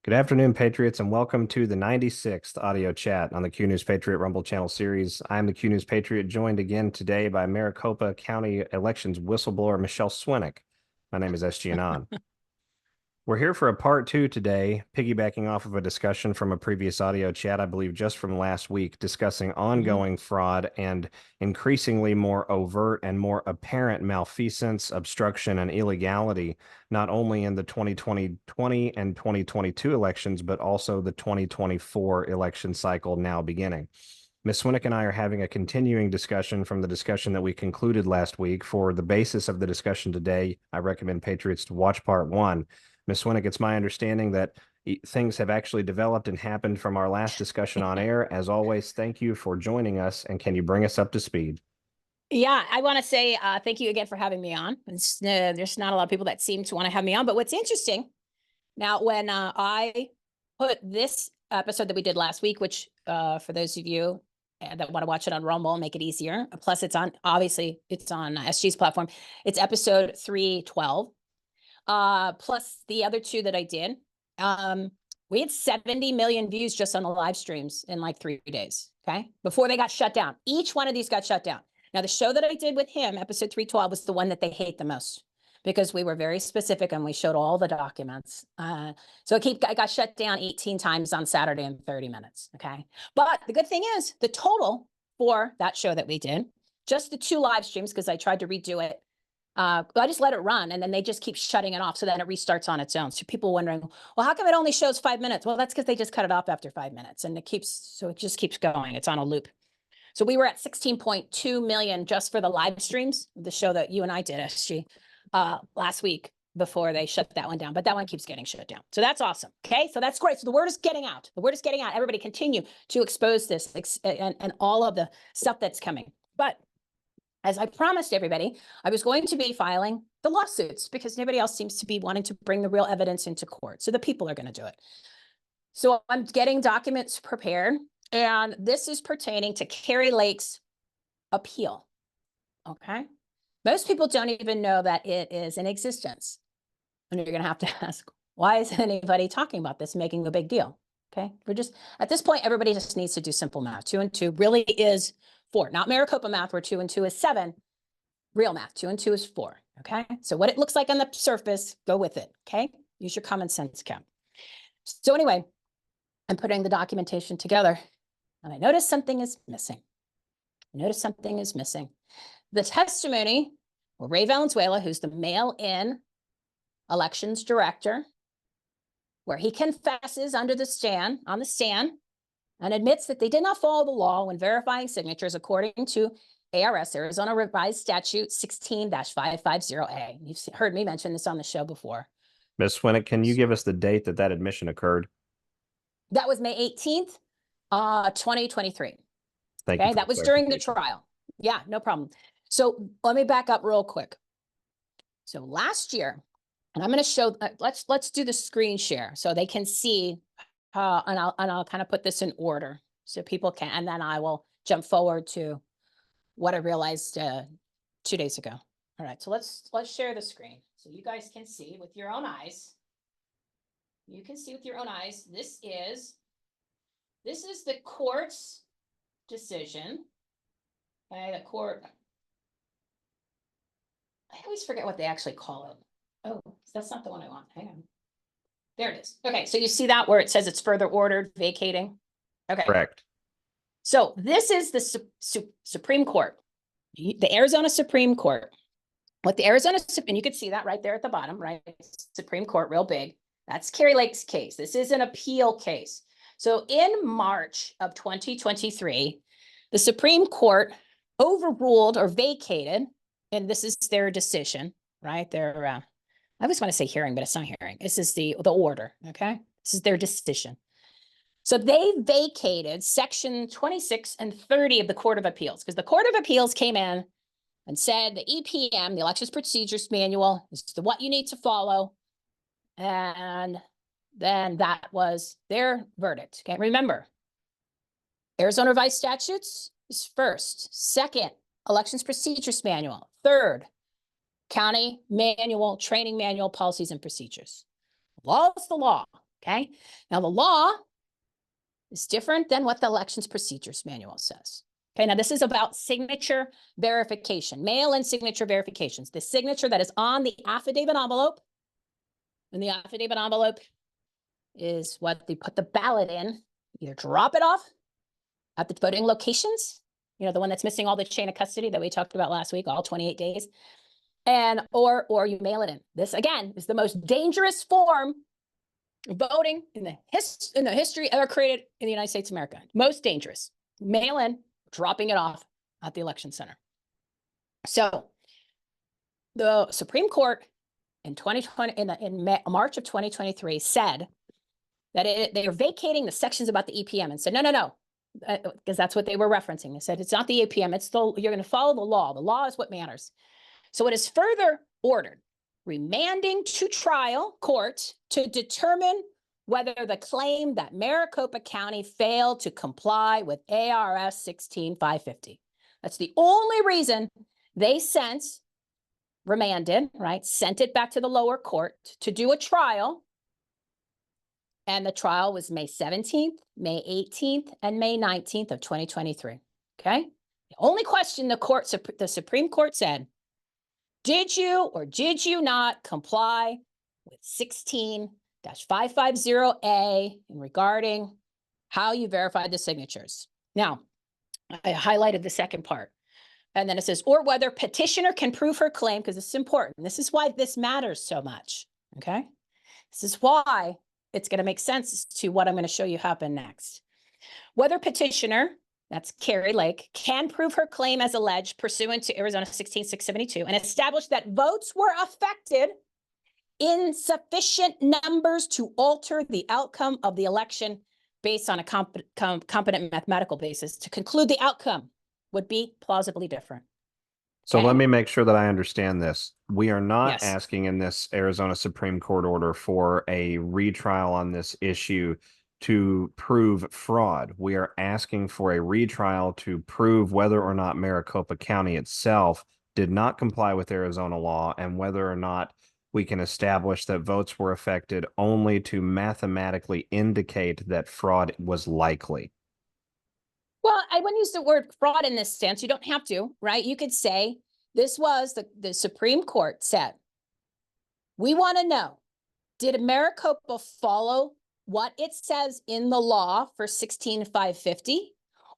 Good afternoon, Patriots, and welcome to the 96th audio chat on the Q News Patriot Rumble Channel series. I'm the Q News Patriot, joined again today by Maricopa County Elections Whistleblower Michele Swinick. My name is SG Anon. We're here for a part two today, piggybacking off of a discussion from a previous audio chat, I believe just from last week, discussing ongoing fraud and increasingly more overt and more apparent malfeasance, obstruction, and illegality, not only in the 2020 and 2022 elections, but also the 2024 election cycle now beginning. Ms. Swinick and I are having a continuing discussion from the discussion that we concluded last week. For the basis of the discussion today, I recommend Patriots to watch part one. Ms. Swinick, it's my understanding that things have actually developed and happened from our last discussion on air. As always, thank you for joining us, and can you bring us up to speed? Yeah, I want to say thank you again for having me on. There's not a lot of people that seem to want to have me on, but what's interesting, now when I put this episode that we did last week, which for those of you that want to watch it on Rumble, make it easier. Plus it's on, obviously it's on SG's platform. It's episode 312. Plus the other two that I did. We had 70 million views just on the live streams in like 3 days, okay? Before they got shut down. Each one of these got shut down. Now, the show that I did with him, episode 312, was the one that they hate the most because we were very specific and we showed all the documents. So it got shut down 18 times on Saturday in 30 minutes, okay? But the good thing is the total for that show that we did, just the 2 live streams, because I tried to redo it, I just let it run and then they just keep shutting it off. So then it restarts on its own. So people wondering, well, how come it only shows 5 minutes? Well, that's because they just cut it off after 5 minutes and it just keeps going. It's on a loop. So we were at 16.2 million just for the live streams, the show that you and I did, SG, last week before they shut that one down. But that one keeps getting shut down. So that's awesome. Okay, so that's great. So the word is getting out. The word is getting out. Everybody continue to expose this and all of the stuff that's coming. But as I promised everybody, I was going to be filing the lawsuits because nobody else seems to be wanting to bring the real evidence into court. So the people are going to do it. So I'm getting documents prepared, and this is pertaining to Kari Lake's appeal. Okay. Most people don't even know that it is in existence. And you're going to have to ask, why isn't anybody talking about this, making a big deal? Okay. We're just, at this point, everybody just needs to do simple math. 2 and 2 really is 4, not Maricopa math where 2 and 2 is 7, real math, 2 and 2 is 4. Okay. So what it looks like on the surface, go with it. Okay. Use your common sense, Cap. So anyway, I'm putting the documentation together and I noticed something is missing. The testimony of Ray Valenzuela, who's the mail-in elections director, where he confesses on the stand, and admits that they did not follow the law when verifying signatures according to ARS, Arizona Revised Statute 16-550A. You've heard me mention this on the show before. Ms. Swinick, can you give us the date that admission occurred? That was May 18th, 2023. Thank you. Okay, that was during the trial. Yeah, no problem. So let me back up real quick. So last year, and I'm going to show, let's do the screen share so they can see, and I'll kind of put this in order so people can, and then I will jump forward to what I realized 2 days ago. All right, so let's share the screen so you guys can see with your own eyes. You can see with your own eyes. This is the court's decision. Okay, the court. I always forget what they actually call it. Oh, that's not the one I want. Hang on. There it is. Okay, so you see that where it says it's further ordered, vacating? Okay. Correct. So this is the Supreme Court, the Arizona Supreme Court. What the Arizona, and you can see that right there at the bottom, right? Supreme Court, real big. That's Kari Lake's case. This is an appeal case. So in March of 2023, the Supreme Court overruled or vacated, and this is their decision, right? Their, I always want to say hearing, but it's not hearing. This is the order, okay? This is their decision. So they vacated section 26 and 30 of the Court of Appeals because the Court of Appeals came in and said the EPM, the Elections Procedures Manual, is what you need to follow. And then that was their verdict. Okay, remember, Arizona Revised Statutes is first. Second, Elections Procedures Manual. Third, County Manual, Training Manual, Policies and Procedures. Law is the law. Okay. Now the law is different than what the Elections Procedures Manual says. Okay. Now this is about signature verification, mail-in signature verifications. The signature that is on the affidavit envelope, and the affidavit envelope is what they put the ballot in. Either drop it off at the voting locations, you know, the one that's missing all the chain of custody that we talked about last week, all 28 days, and or you mail it in. This again is the most dangerous form of voting in the history ever created in the United States of America. Most dangerous. Mail in, dropping it off at the election center. So the Supreme Court in 2020 in March of 2023 said that they are vacating the sections about the EPM and said, no, because that's what they were referencing. They said, it's not the EPM, you're going to follow the law. The law is what matters. So it is further ordered, remanding to trial court to determine whether the claim that Maricopa County failed to comply with ARS 16550. That's the only reason they remanded, right? Sent it back to the lower court to do a trial. And the trial was May 17th, May 18th, and May 19th of 2023. Okay. The only question the Supreme Court said, did you or did you not comply with 16-550A in regarding how you verified the signatures? Now, I highlighted the second part. And then it says, or whether petitioner can prove her claim, because this is important. This is why this matters so much. Okay. This is why it's going to make sense to what I'm going to show you happen next. Whether petitioner, that's Carrie Lake, can prove her claim as alleged pursuant to Arizona 16672 and establish that votes were affected in sufficient numbers to alter the outcome of the election based on a competent mathematical basis to conclude the outcome would be plausibly different. So Okay. let me make sure that I understand this. We are not Yes. asking in this Arizona Supreme Court order for a retrial on this issue to prove fraud. We are asking for a retrial to prove whether or not Maricopa County itself did not comply with Arizona law and whether or not we can establish that votes were affected only to mathematically indicate that fraud was likely. Well, I wouldn't use the word fraud in this sense. You don't have to, right? You could say this was the Supreme Court said, we want to know, did Maricopa follow what it says in the law for 16550?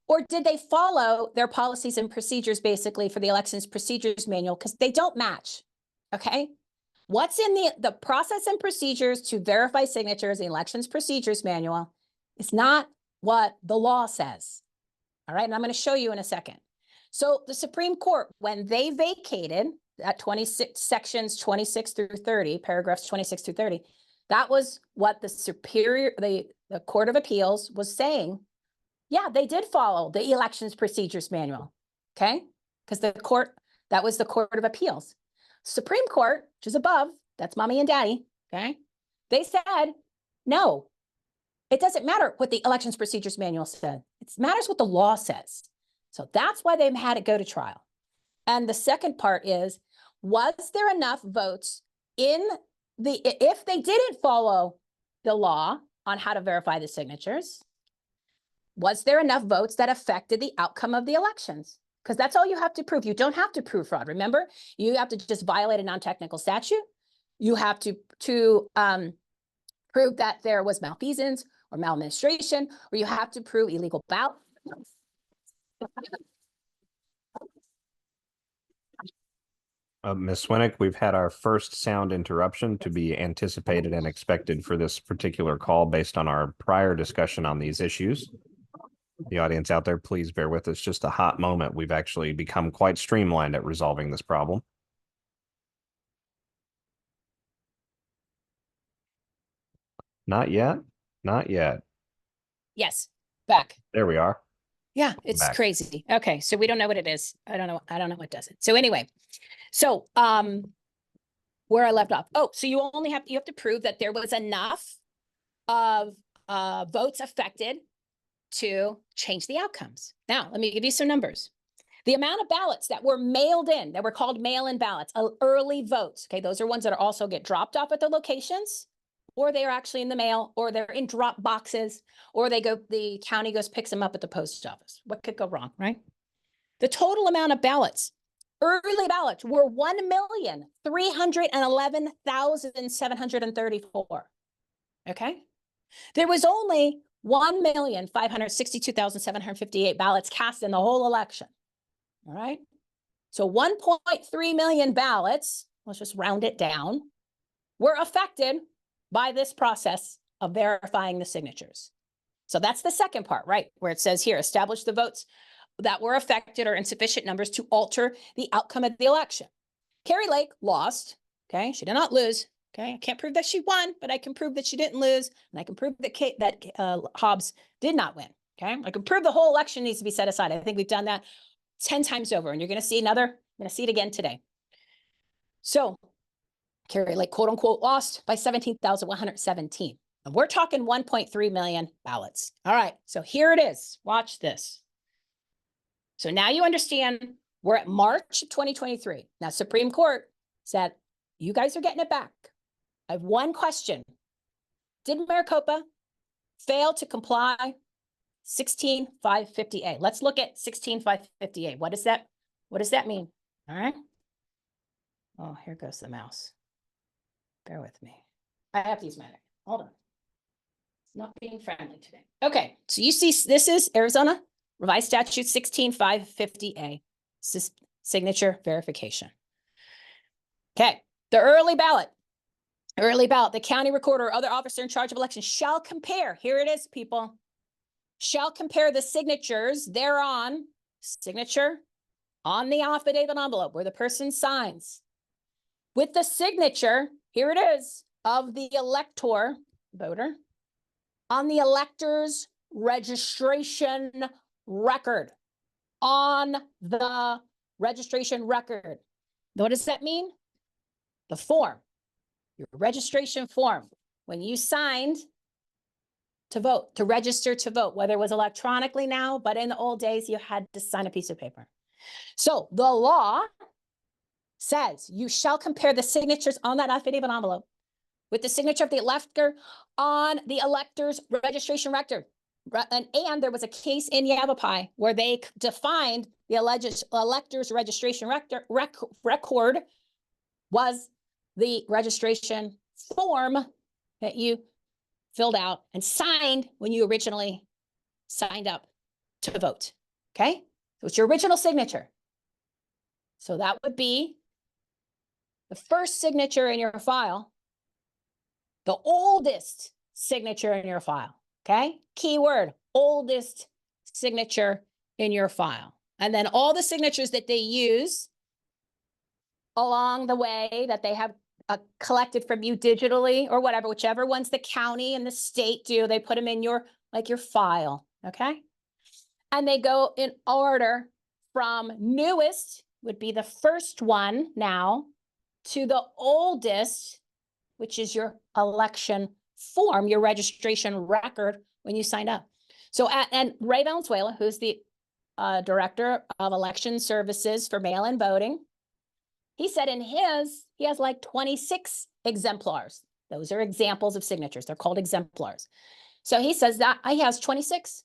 Or did they follow their policies and procedures basically for the Elections Procedures Manual? Because they don't match, okay? What's in the process and procedures to verify signatures in the Elections Procedures Manual is not what the law says. All right, and I'm going to show you in a second. So the Supreme Court, when they vacated at 26 sections 26 through 30, paragraphs 26 through 30, that was what the Court of Appeals was saying. Yeah, they did follow the Elections Procedures Manual, okay? Because that was the Court of Appeals. Supreme Court, which is above, that's mommy and daddy, okay? They said, no, it doesn't matter what the Elections Procedures Manual said. It matters what the law says. So that's why they've had it go to trial. And the second part is, was there enough votes if they didn't follow the law on how to verify the signatures, was there enough votes that affected the outcome of the elections? Because that's all you have to prove. You don't have to prove fraud. Remember, you have to just violate a non-technical statute. You have to prove that there was malfeasance or maladministration, or you have to prove illegal ballot. Ms. Swinick, we've had our first sound interruption to be anticipated and expected for this particular call based on our prior discussion on these issues. The audience out there, please bear with us. Just a hot moment. We've actually become quite streamlined at resolving this problem. Not yet. Not yet. Yes, back. There we are. Yeah, it's Back. crazy. Okay, so we don't know what it is. I don't know what does it. So anyway, so where I left off. Oh, so you have to prove that there was enough of votes affected to change the outcomes. Now, let me give you some numbers. The amount of ballots that were mailed in, that were called mail-in ballots, early votes. Okay, those are ones that also get dropped off at the locations. or they're actually in the mail, or they're in drop boxes, or the county goes, picks them up at the post office. What could go wrong, right? The total amount of ballots, early ballots, were 1,311,734. Okay. There was only 1,562,758 ballots cast in the whole election. All right. So 1.3 million ballots, let's just round it down, were affected by this process of verifying the signatures. So that's the second part, right? Where it says here, establish the votes that were affected or insufficient numbers to alter the outcome of the election. Carrie Lake lost. Okay. She did not lose. Okay. I can't prove that she won, but I can prove that she didn't lose. And I can prove that Hobbs did not win. Okay. I can prove the whole election needs to be set aside. I think we've done that 10 times over, and you're going to see I'm going to see it again today. So Carrie Lake, quote unquote, lost by 17,117. And we're talking 1.3 million ballots. All right. So here it is. Watch this. So now you understand we're at March of 2023. Now, Supreme Court said, you guys are getting it back. I have one question. Did Maricopa fail to comply 16550A? Let's look at 16550A. What does that mean? All right. Oh, here goes the mouse. Bear with me. I have to use my, hold on. It's not being friendly today. Okay. So you see, this is Arizona Revised Statute 16550A, signature verification. Okay. The early ballot, the county recorder or other officer in charge of elections shall compare. Here it is, people. Shall compare the signatures thereon, signature on the affidavit envelope where the person signs, with the signature, here it is, of the elector, voter, on the elector's registration record, on the registration record. What does that mean? The form, your registration form, when you signed to vote, to register to vote, whether it was electronically now, but in the old days, you had to sign a piece of paper. So the law says you shall compare the signatures on that affidavit envelope with the signature of the elector on the elector's registration record. And there was a case in Yavapai where they defined the elector's registration record was the registration form that you filled out and signed when you originally signed up to vote. Okay, so it's your original signature. So that would be the first signature in your file, the oldest signature in your file. Okay, keyword, oldest signature in your file. And then all the signatures that they use along the way that they have collected from you digitally or whatever, whichever ones the county and the state do, they put them in your file. Okay, and they go in order from newest would be the first one now to the oldest, which is your election form, your registration record when you signed up. So, and Ray Valenzuela, who's the director of election services for mail-in voting, he said in his, he has like 26 exemplars. Those are examples of signatures. They're called exemplars. So he says that he has 26.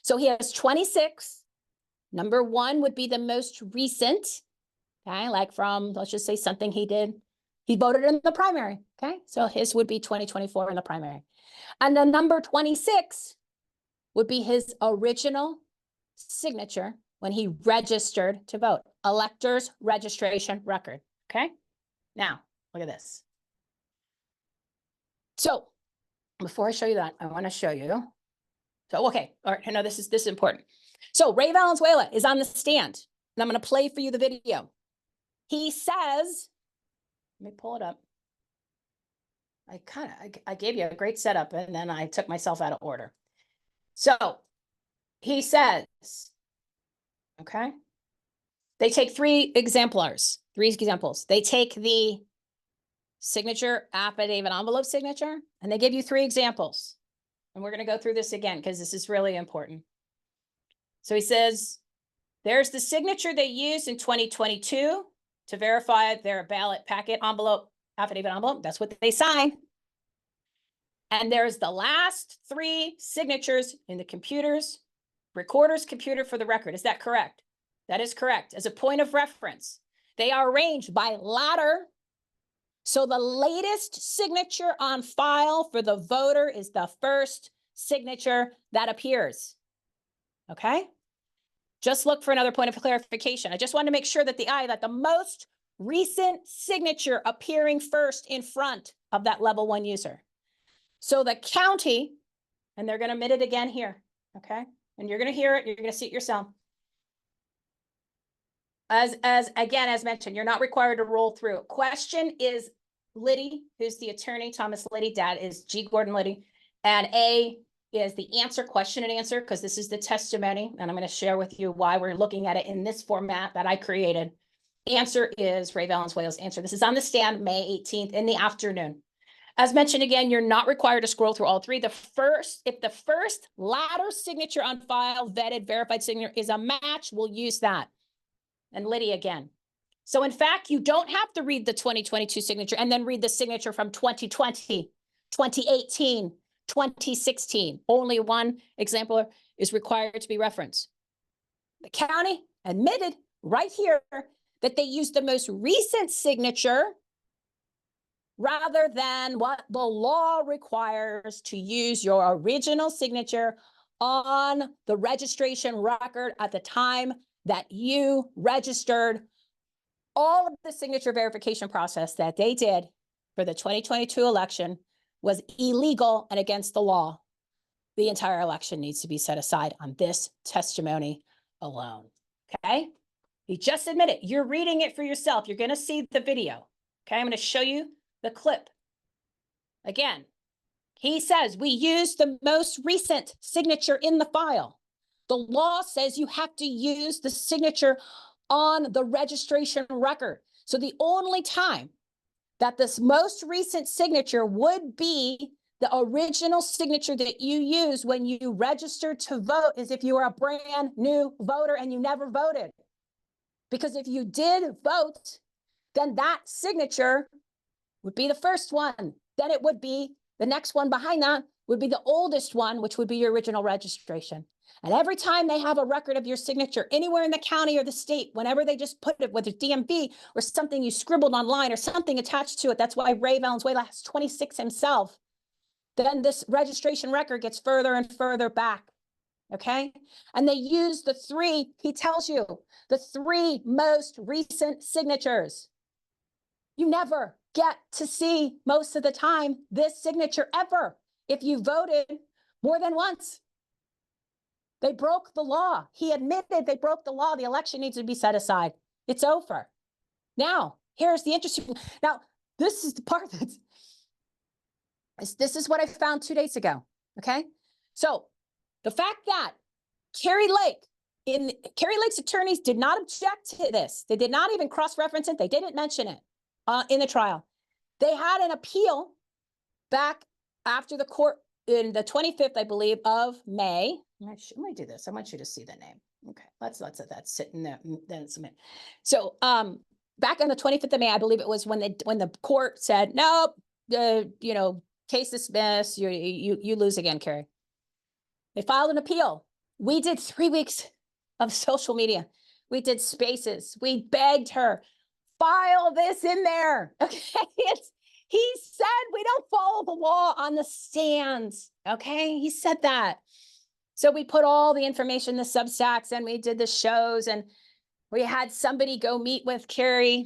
So he has 26. Number one would be the most recent, okay, like from, let's just say something he did. He voted in the primary, okay? So his would be 2024 in the primary. And then number 26 would be his original signature when he registered to vote. Elector's registration record, okay? Now, look at this. So before I show you that, I want to show you. So, okay, all right, no, this is important. So Ray Valenzuela is on the stand, and I'm going to play for you the video. He says, let me pull it up. I gave you a great setup, and then I took myself out of order. So he says, okay, they take three examples. They take the signature, affidavit, envelope signature, and they give you three examples. And we're going to go through this again because this is really important. So he says, there's the signature they used in 2022 to verify their ballot packet envelope, affidavit envelope. That's what they sign. And there's the last 3 signatures in the recorder's computer for the record. Is that correct? That is correct. As a point of reference, they are arranged by ladder. So the latest signature on file for the voter is the first signature that appears. Okay? Just look for another point of clarification. I just want to make sure that the most recent signature appearing first in front of that level 1 user. So the county, and they're going to admit it again here, okay? And you're going to hear it, you're going to see it yourself. As mentioned, you're not required to roll through. Question is Liddy, who's the attorney, Thomas Liddy, dad is G. Gordon Liddy, and A is the answer, question and answer, because this is the testimony, and I'm going to share with you why we're looking at it in this format that I created. Answer is Ray Valenzuela's answer. This is on the stand May 18th in the afternoon. As mentioned again, you're not required to scroll through all 3. If the first ladder signature on file, vetted, verified signature is a match, we'll use that. And Liddy again. So in fact, you don't have to read the 2022 signature and then read the signature from 2020, 2018, 2016. Only one exemplar is required to be referenced. The county admitted right here that they used the most recent signature rather than what the law requires to use your original signature on the registration record at the time that you registered. All of the signature verification process that they did for the 2022 election was illegal and against the law. The entire election needs to be set aside on this testimony alone, okay? He just admitted, you're reading it for yourself. You're going to see the video, okay? I'm going to show you the clip. Again, he says, we use the most recent signature in the file. The law says you have to use the signature on the registration record. So the only time that this most recent signature would be the original signature that you use when you registered to vote is if you are a brand new voter and you never voted. Because if you did vote, then that signature would be the first one. Then it would be the next one behind that would be the oldest one, which would be your original registration. And every time they have a record of your signature anywhere in the county or the state, whenever they just put it, whether it's DMV or something you scribbled online or something attached to it, that's why Ray Valenzuela has 26 himself. Then this registration record gets further and further back, okay? And they use the 3, he tells you, the 3 most recent signatures. You never get to see, most of the time, this signature ever if you voted more than once. They broke the law. He admitted they broke the law. The election needs to be set aside. It's over. Now, here's the interesting, now, this is the part that's, this is what I found 2 days ago, okay? So the fact that Carrie Lake's attorneys did not object to this. They did not even cross-reference it. They didn't mention it in the trial. They had an appeal back after the court in the 25th, I believe, of May. Let me do this. I want you to see the name. Okay, let's let that sit in there. Then submit. So back on the 25th of May, I believe it was when the court said, nope, case dismissed, you lose again, Carrie. They filed an appeal. We did 3 weeks of social media. We did spaces. We begged her, file this in there. Okay, he said we don't follow the law on the stands. Okay, he said that. So we put all the information in the Substacks and we did the shows and we had somebody go meet with Carrie.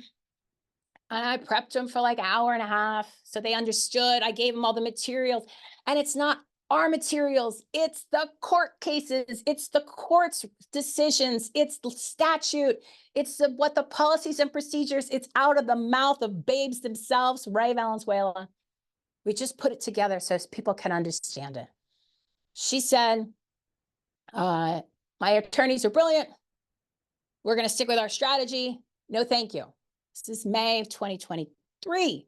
And I prepped them for like an hour and a half. So they understood. I gave them all the materials. And it's not our materials. It's the court cases. It's the court's decisions. It's the statute. It's what the policies and procedures. It's out of the mouth of babes themselves, Ray Valenzuela. We just put it together so people can understand it. She said, my attorneys are brilliant. We're going to stick with our strategy. No, thank you. This is May of 2023.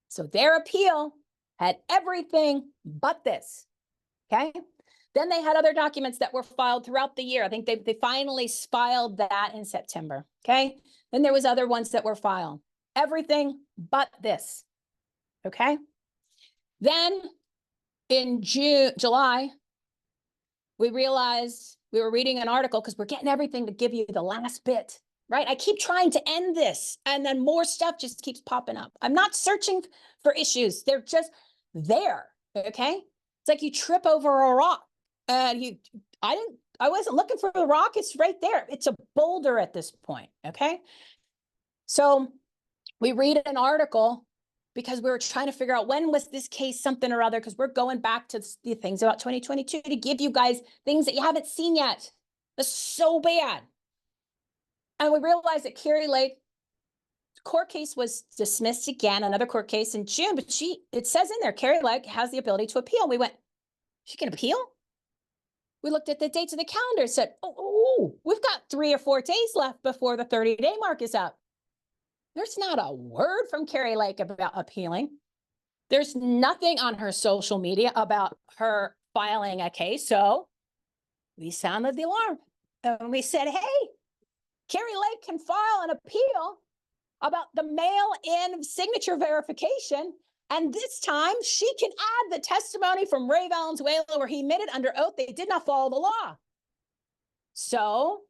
So their appeal had everything but this, okay? Then they had other documents that were filed throughout the year. I think they finally filed that in September, okay? Then there was other ones that were filed. Everything but this, okay? Then in July, we realized we were reading an article because we're getting everything to give you the last bit, right? I keep trying to end this and then more stuff just keeps popping up. I'm not searching for issues. They're just there, okay? It's like you trip over a rock and I wasn't looking for the rock. It's right there. It's a boulder at this point, okay? So we read an article because we were trying to figure out when was this case something or other, because we're going back to the things about 2022 to give you guys things that you haven't seen yet. That's so bad. And we realized that Carrie Lake court case was dismissed again, another court case in June, but it says in there, Carrie Lake has the ability to appeal. We went, she can appeal? We looked at the dates of the calendar, said, oh, we've got 3 or 4 days left before the 30-day mark is up. There's not a word from Carrie Lake about appealing. There's nothing on her social media about her filing a case. So we sounded the alarm and we said, hey, Carrie Lake can file an appeal about the mail-in signature verification. And this time she can add the testimony from Ray Valenzuela where he admitted under oath they did not follow the law. So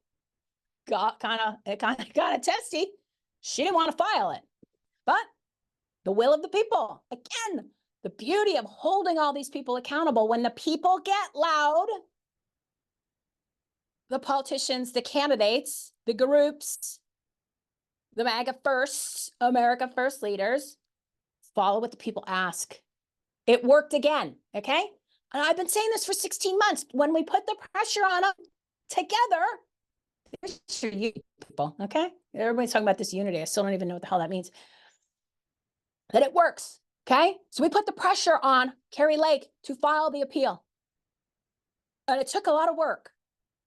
it kind of got testy. She didn't want to file it, but the will of the people. Again, the beauty of holding all these people accountable. When the people get loud, the politicians, the candidates, the groups, the MAGA First, America First leaders, follow what the people ask. It worked again, okay? And I've been saying this for 16 months. When we put the pressure on them together, there's your you people, okay? Everybody's talking about this unity. I still don't even know what the hell that means. That it works, okay? So we put the pressure on Carrie Lake to file the appeal. And it took a lot of work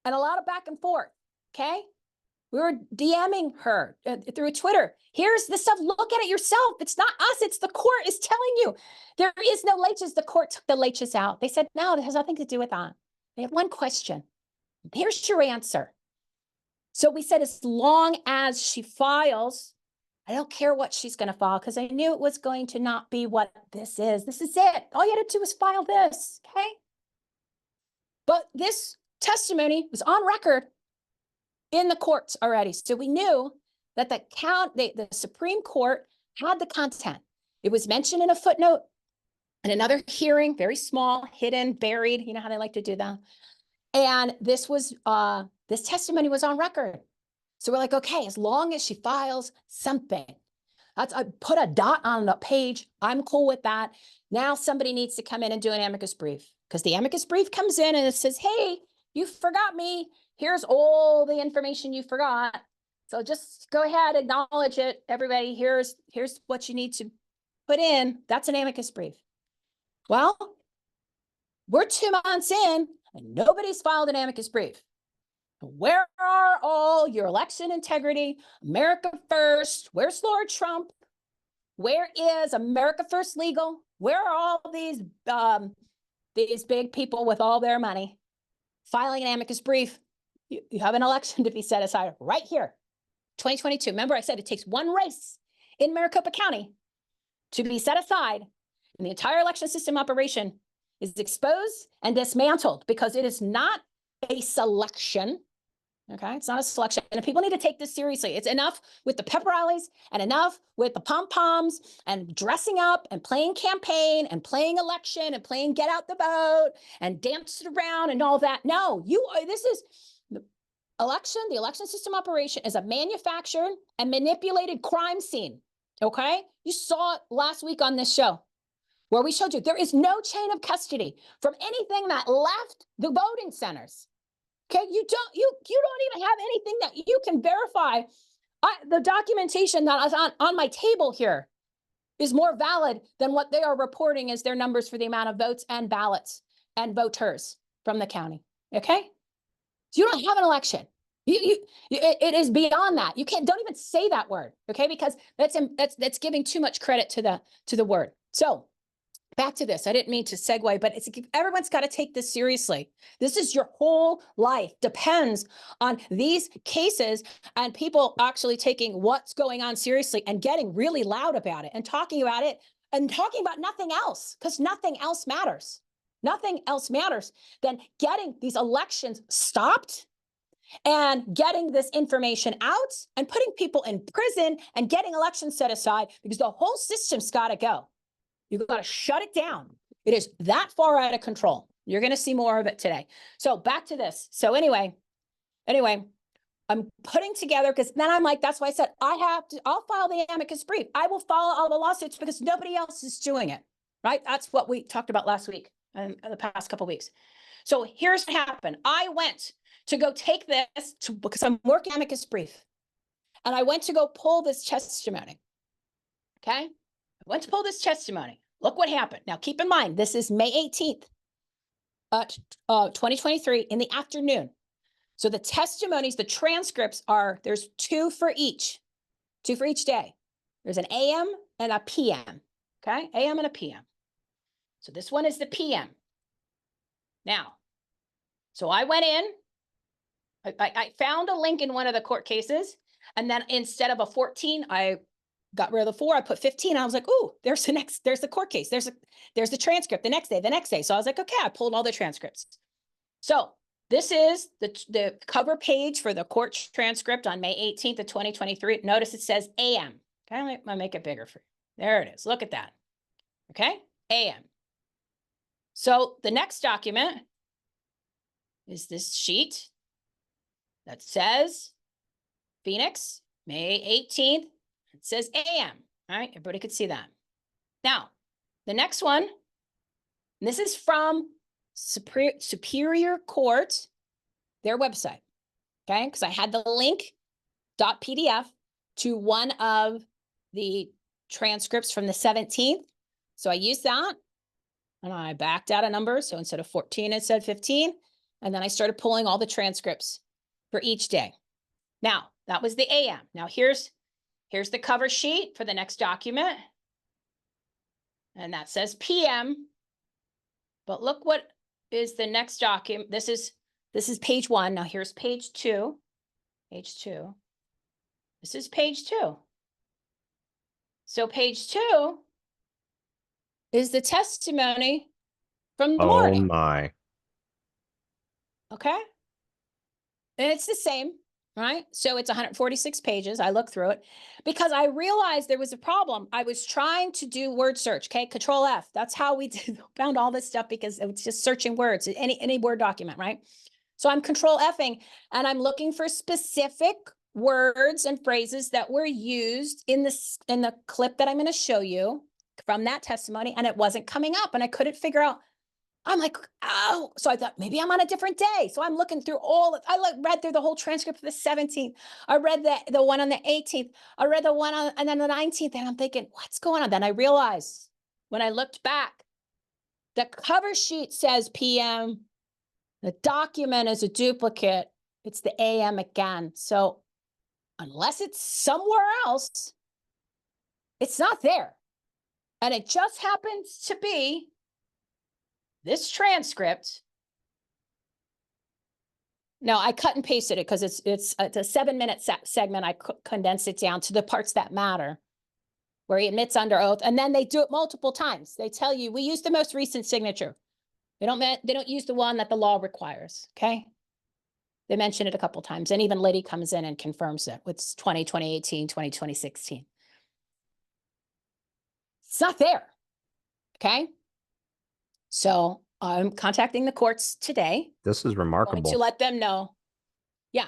and a lot of back and forth, okay? We were DMing her through Twitter. Here's the stuff. Look at it yourself. It's not us. It's the court is telling you. There is no leches. The court took the leches out. They said, no, it has nothing to do with that. They have one question. Here's your answer. So we said, as long as she files, I don't care what she's going to file, because I knew it was going to not be what this is. This is it. All you had to do was file this, okay? But this testimony was on record in the courts already. So we knew that the Supreme Court had the content. It was mentioned in a footnote in another hearing, very small, hidden, buried. You know how they like to do that. And this testimony was on record. So we're like, okay, as long as she files something, I put a dot on the page. I'm cool with that. Now somebody needs to come in and do an amicus brief, because the amicus brief comes in and it says, hey, you forgot me. Here's all the information you forgot. So just go ahead, acknowledge it. Everybody, here's what you need to put in. That's an amicus brief. Well, we're 2 months in and nobody's filed an amicus brief. Where are all your election integrity, America First? Where's Lord Trump? Where is America First Legal? Where are all these big people with all their money filing an amicus brief? You have an election to be set aside right here, 2022. Remember, I said it takes one race in Maricopa County to be set aside, and the entire election system operation is exposed and dismantled, because it is not a selection. Okay, it's not a selection, and people need to take this seriously. It's enough with the pep rallies and enough with the pom-poms and dressing up and playing campaign and playing election and playing get out the vote and dance around and all that. No, this is the election system operation is a manufactured and manipulated crime scene. Okay, you saw it last week on this show, where we showed you there is no chain of custody from anything that left the voting centers. Okay, you don't even have anything that you can verify. The documentation that is on my table here is more valid than what they are reporting as their numbers for the amount of votes and ballots and voters from the county. Okay, so you don't have an election. It is beyond that. You don't even say that word. Okay, because that's giving too much credit to the word. So back to this. I didn't mean to segue, but everyone's got to take this seriously. This is your whole life depends on these cases and people actually taking what's going on seriously and getting really loud about it and talking about it and talking about nothing else, because nothing else matters. Nothing else matters than getting these elections stopped and getting this information out and putting people in prison and getting elections set aside, because the whole system's got to go. You've got to shut it down. It is that far out of control. You're going to see more of it today. So back to this. So anyway, I'm putting together, because then I'm like, that's why I said I'll file the amicus brief. I will file all the lawsuits because nobody else is doing it, right? That's what we talked about last week and the past couple of weeks. So here's what happened. I went to go take this because I'm working amicus brief, and I went to go pull this testimony. Okay. I went to pull this testimony. Look what happened. Now, keep in mind, this is May 18th, 2023 in the afternoon. So the testimonies, the transcripts there's two for each day. There's an AM and a PM, okay? AM and a PM. So this one is the PM. Now, so I went in, I found a link in one of the court cases, and then instead of a 14, I got rid of the 4, I put 15. I was like, ooh, there's the court case. There's the transcript the next day. So I was like, okay, I pulled all the transcripts. So this is the cover page for the court transcript on May 18th of 2023. Notice it says AM. Okay, I'll make it bigger for you. There it is. Look at that. Okay, AM. So the next document is this sheet that says Phoenix, May 18th. It says AM. All right, everybody could see that. Now, the next one, and this is from Superior Court, their website, okay? Because I had the link .pdf to one of the transcripts from the 17th. So I used that, and I backed out a number. So instead of 14, it said 15. And then I started pulling all the transcripts for each day. Now, that was the AM. Now, here's the cover sheet for the next document. And that says PM. But look what is the next document. This is page 1. Now here's page 2. Page 2. This is page 2. So page 2 is the testimony from the morning. Oh my. Okay. And it's the same, right? So it's 146 pages. I looked through it because I realized there was a problem. I was trying to do word search, okay? Control F. That's how we found all this stuff, because it was just searching words, any Word document, right? So I'm Control Fing, and I'm looking for specific words and phrases that were used in the clip that I'm going to show you from that testimony, and it wasn't coming up, and I couldn't figure out. I'm like, oh, so I thought maybe I'm on a different day. So I'm looking through read through the whole transcript for the 17th. I read the one on the 18th. I read the one and then the 19th. And I'm thinking, what's going on? Then I realized when I looked back, the cover sheet says PM. The document is a duplicate. It's the AM again. So unless it's somewhere else, it's not there. And it just happens to be this transcript. No, I cut and pasted it because it's a 7-minute segment. I condensed it down to the parts that matter, where he admits under oath, and then they do it multiple times. They tell you, we use the most recent signature. They don't use the one that the law requires, okay? They mention it a couple times, and even Liddy comes in and confirms it with 2018, 2016. It's not there, okay? So I'm contacting the courts today. This is remarkable. To let them know. Yeah.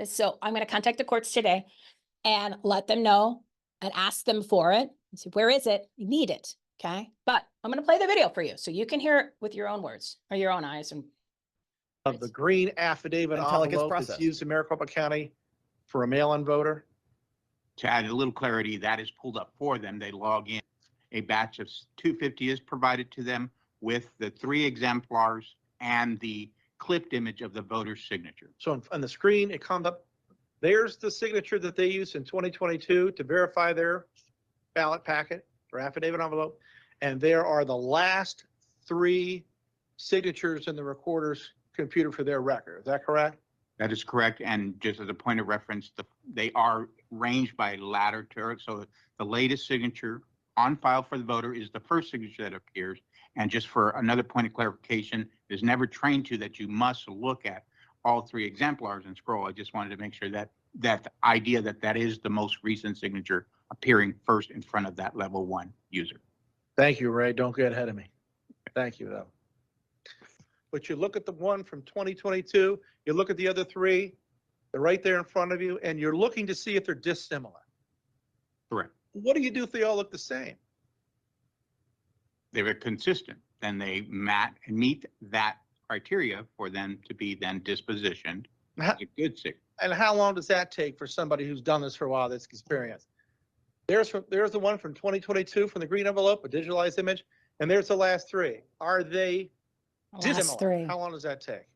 So I'm going to contact the courts today and let them know and ask them for it. And say, where is it? You need it. Okay. But I'm going to play the video for you so you can hear it with your own words or your own eyes. And of the green affidavit envelope that's used in Maricopa County for a mail-in voter. To add a little clarity, that is pulled up for them. They log in. A batch of 250 is provided to them with the 3 exemplars and the clipped image of the voter's signature. So on the screen, it comes up. There's the signature that they used in 2022 to verify their ballot packet or affidavit envelope. And there are the last 3 signatures in the recorder's computer for their record. Is that correct? That is correct. And just as a point of reference, they are ranged by latitude. So the latest signature on file for the voter is the first signature that appears, And just for another point of clarification, it is never trained to that you must look at all 3 exemplars and scroll. I just wanted to make sure that the idea that is the most recent signature appearing first in front of that level 1 user. Thank you, Ray. Don't get ahead of me. Thank you, though. But you look at the one from 2022, you look at the other 3, they're right there in front of you, and you're looking to see if they're dissimilar. Correct. What do you do if they all look the same? They were consistent, then they meet that criteria for them to be then dispositioned. How- A good signature. And how long does that take for somebody who's done this for a while, this experience? There's the one from 2022 from the green envelope, a digitalized image, and there's the last 3. Are they dissimilar? Last 3. How long does that take?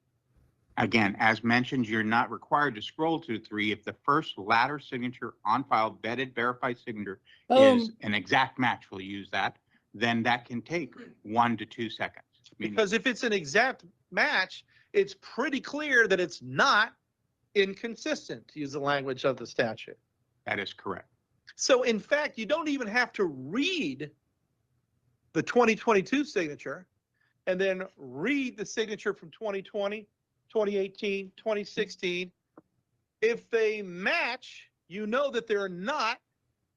Again, as mentioned, you're not required to scroll to 3 if the first latter signature on file, vetted, verified signature is Boom. an exact match. We'll use that. Then that can take 1 to 2 seconds. Meaning- Because if it's an exact match, it's pretty clear that it's not inconsistent, to use the language of the statute. that is correct. So in fact, you don't even have to read the 2022 signature and then read the signature from 2020, 2018, 2016. If they match, you know that they're not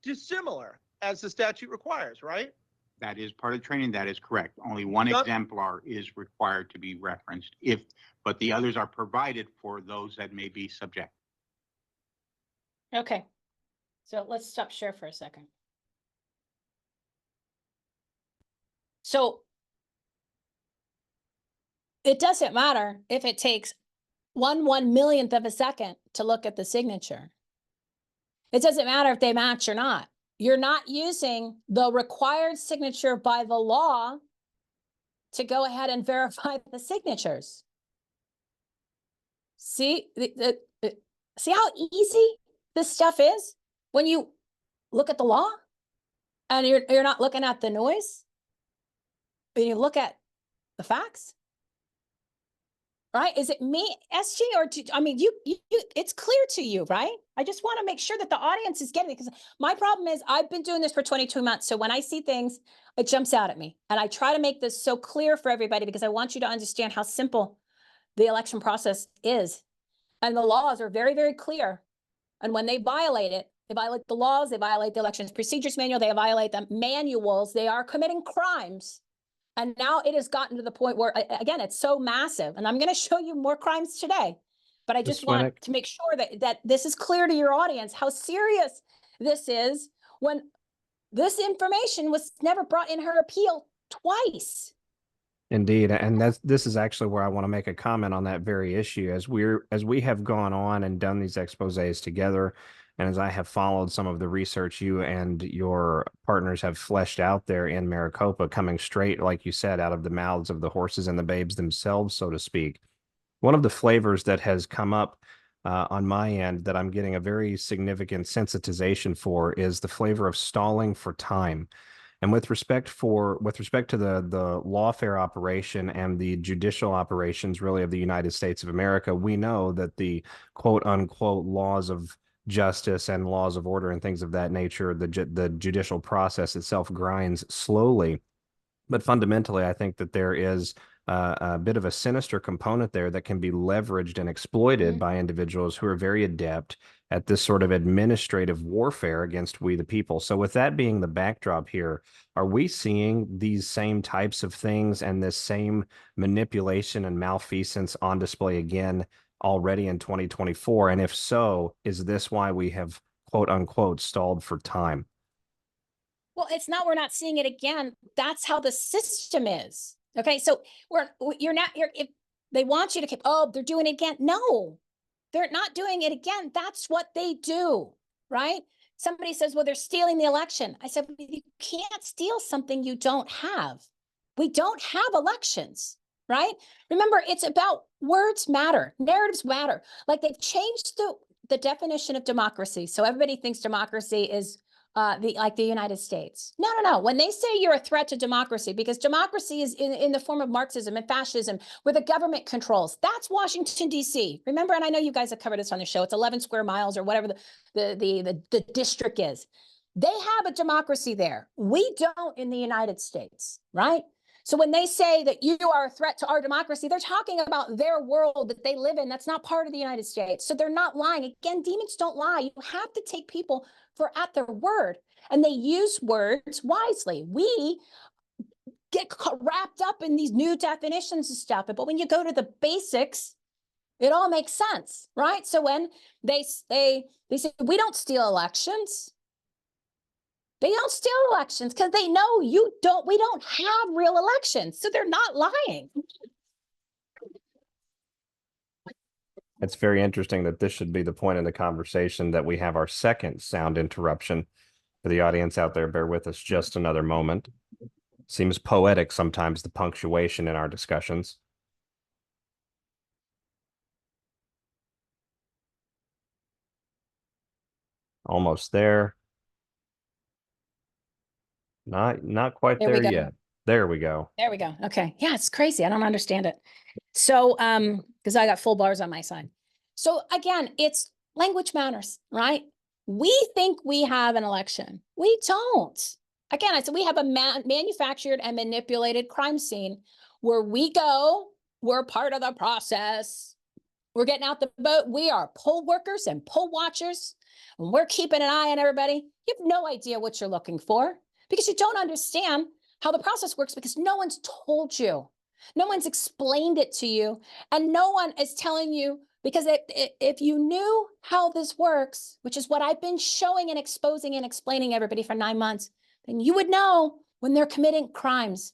dissimilar as the statute requires, right? That is part of training. That is correct. Only 1 Not- exemplar is required to be referenced but the others are provided for those that may be subject. Okay. So let's stop share for a second. So it doesn't matter if it takes 1/1,000,000th of a second to look at the signature. It doesn't matter if they match or not. You're not using the required signature by the law to go ahead and verify the signatures. See, see how easy this stuff is when you look at the law and you're not looking at the noise, but you look at the facts. Right? Is it me, SG, or I mean, you, it's clear to you, right? I just want to make sure that the audience is getting it, because my problem is I've been doing this for 22 months. So when I see things, it jumps out at me. And I try to make this so clear for everybody because I want you to understand how simple the election process is. And the laws are very, very clear. And when they violate it, they violate the laws, they violate the elections procedures manual, they violate the manuals, they are committing crimes. And now it has gotten to the point where, again, it's so massive. And I'm going to show you more crimes today. But I Ms. just want Swinick. to make sure that this is clear to your audience, how serious this is when this information was never brought in her appeal twice. Indeed, and this is actually where I want to make a comment on that very issue. As we have gone on and done these exposés together, and as I have followed some of the research you and your partners have fleshed out there in Maricopa, coming straight, like you said, out of the mouths of the horses and the babes themselves, so to speak. One of the flavors that has come up on my end that I'm getting a very significant sensitization for is the flavor of stalling for time. And with respect to the lawfare operation and the judicial operations really of the United States of America, we know that the quote unquote laws of justice and laws of order and things of that nature, the judicial process itself grinds slowly. But fundamentally, I think that there is a bit of a sinister component there that can be leveraged and exploited by individuals who are very adept at this sort of administrative warfare against we the people. So with that being the backdrop here, are we seeing these same types of things and this same manipulation and malfeasance on display again already in 2024? And if so, is this why we have quote unquote stalled for time? Well, it's not, we're not seeing it again. That's how the system is. Okay. So if they want you to keep, oh, they're doing it again. No, they're not doing it again. That's what they do, right? Somebody says, well, they're stealing the election. I said, you can't steal something you don't have. We don't have elections, right? Remember, it's about words matter, narratives matter. Like they've changed the definition of democracy. So everybody thinks democracy is like the United States. No. When they say you're a threat to democracy, because democracy is in the form of Marxism and fascism, where the government controls, that's Washington, D.C. Remember, and I know you guys have covered this on the show, it's 11 square miles or whatever the district is. They have a democracy there. We don't in the United States, right? So when they say that you are a threat to our democracy, they're talking about their world that they live in. That's not part of the United States. So they're not lying. Again, demons don't lie. You have to take people for at their word, and they use words wisely. We get wrapped up in these new definitions and stuff, but when you go to the basics, it all makes sense, right? So when they say we don't steal elections, they don't steal elections because they know we don't have real elections. So they're not lying. It's very interesting that this should be the point in the conversation that we have our second sound interruption. For the audience out there, bear with us just another moment. Seems poetic sometimes, the punctuation in our discussions. Almost there. Not quite there yet. There we go. There we go. Okay. Yeah, it's crazy. I don't understand it. So, because I got full bars on my side. So again, it's language matters, right? We think we have an election. We don't. Again, I said we have a manufactured and manipulated crime scene where we go, we're part of the process. We're getting out the vote. We are poll workers and poll watchers, and we're keeping an eye on everybody. You have no idea what you're looking for because you don't understand how the process works because no one's told you. No one's explained it to you, and no one is telling you, because if you knew how this works, which is what I've been showing and exposing and explaining everybody for 9 months, then you would know when they're committing crimes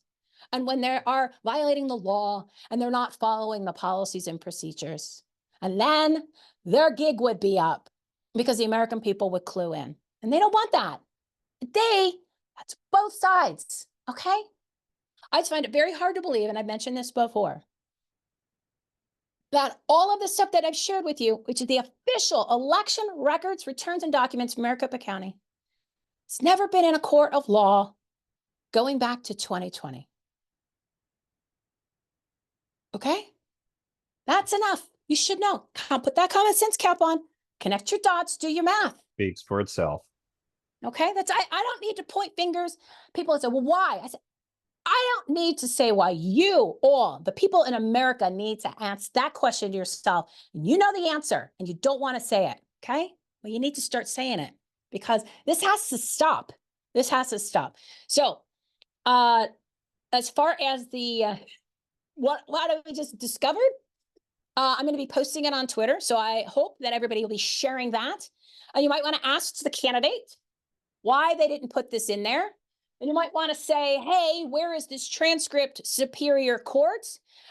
and when they are violating the law and they're not following the policies and procedures. And then their gig would be up because the American people would clue in. And they don't want that. That's both sides, okay? I just find it very hard to believe, and I've mentioned this before, that all of the stuff that I've shared with you, which is the official election records, returns, and documents from Maricopa County, it's never been in a court of law going back to 2020. Okay? That's enough. You should know. Put that common sense cap on. Connect your dots. Do your math. Speaks for itself. Okay? I don't need to point fingers. People say, well, why? I said, I don't need to say why. You all, the people in America, need to answer that question to yourself. You know the answer, and you don't want to say it. Okay? Well, you need to start saying it because this has to stop. This has to stop. So, as far as the what we just discovered, I'm going to be posting it on Twitter. So I hope that everybody will be sharing that. You might want to ask the candidate why they didn't put this in there. And you might want to say, hey, where is this transcript, Superior Court?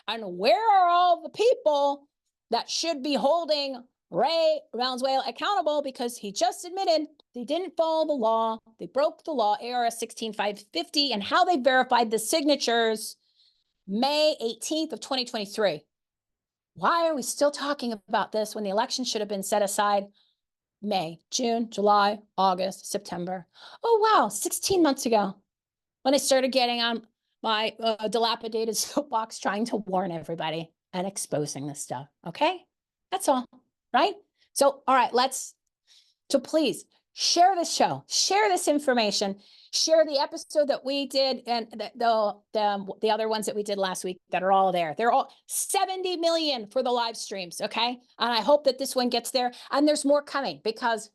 And where are all the people that should be holding Ray Valenzuela accountable because he just admitted they didn't follow the law. They broke the law, ARS 16550, and how they verified the signatures May 18th of 2023. Why are we still talking about this when the election should have been set aside May, June, July, August, September? Oh, wow, 16 months ago when I started getting on my dilapidated soapbox trying to warn everybody and exposing this stuff, okay? That's all, right? So, all right, so please share this show, share this information, share the episode that we did and the other ones that we did last week that are all there. They're all 70 million for the live streams, okay? And I hope that this one gets there. And there's more coming because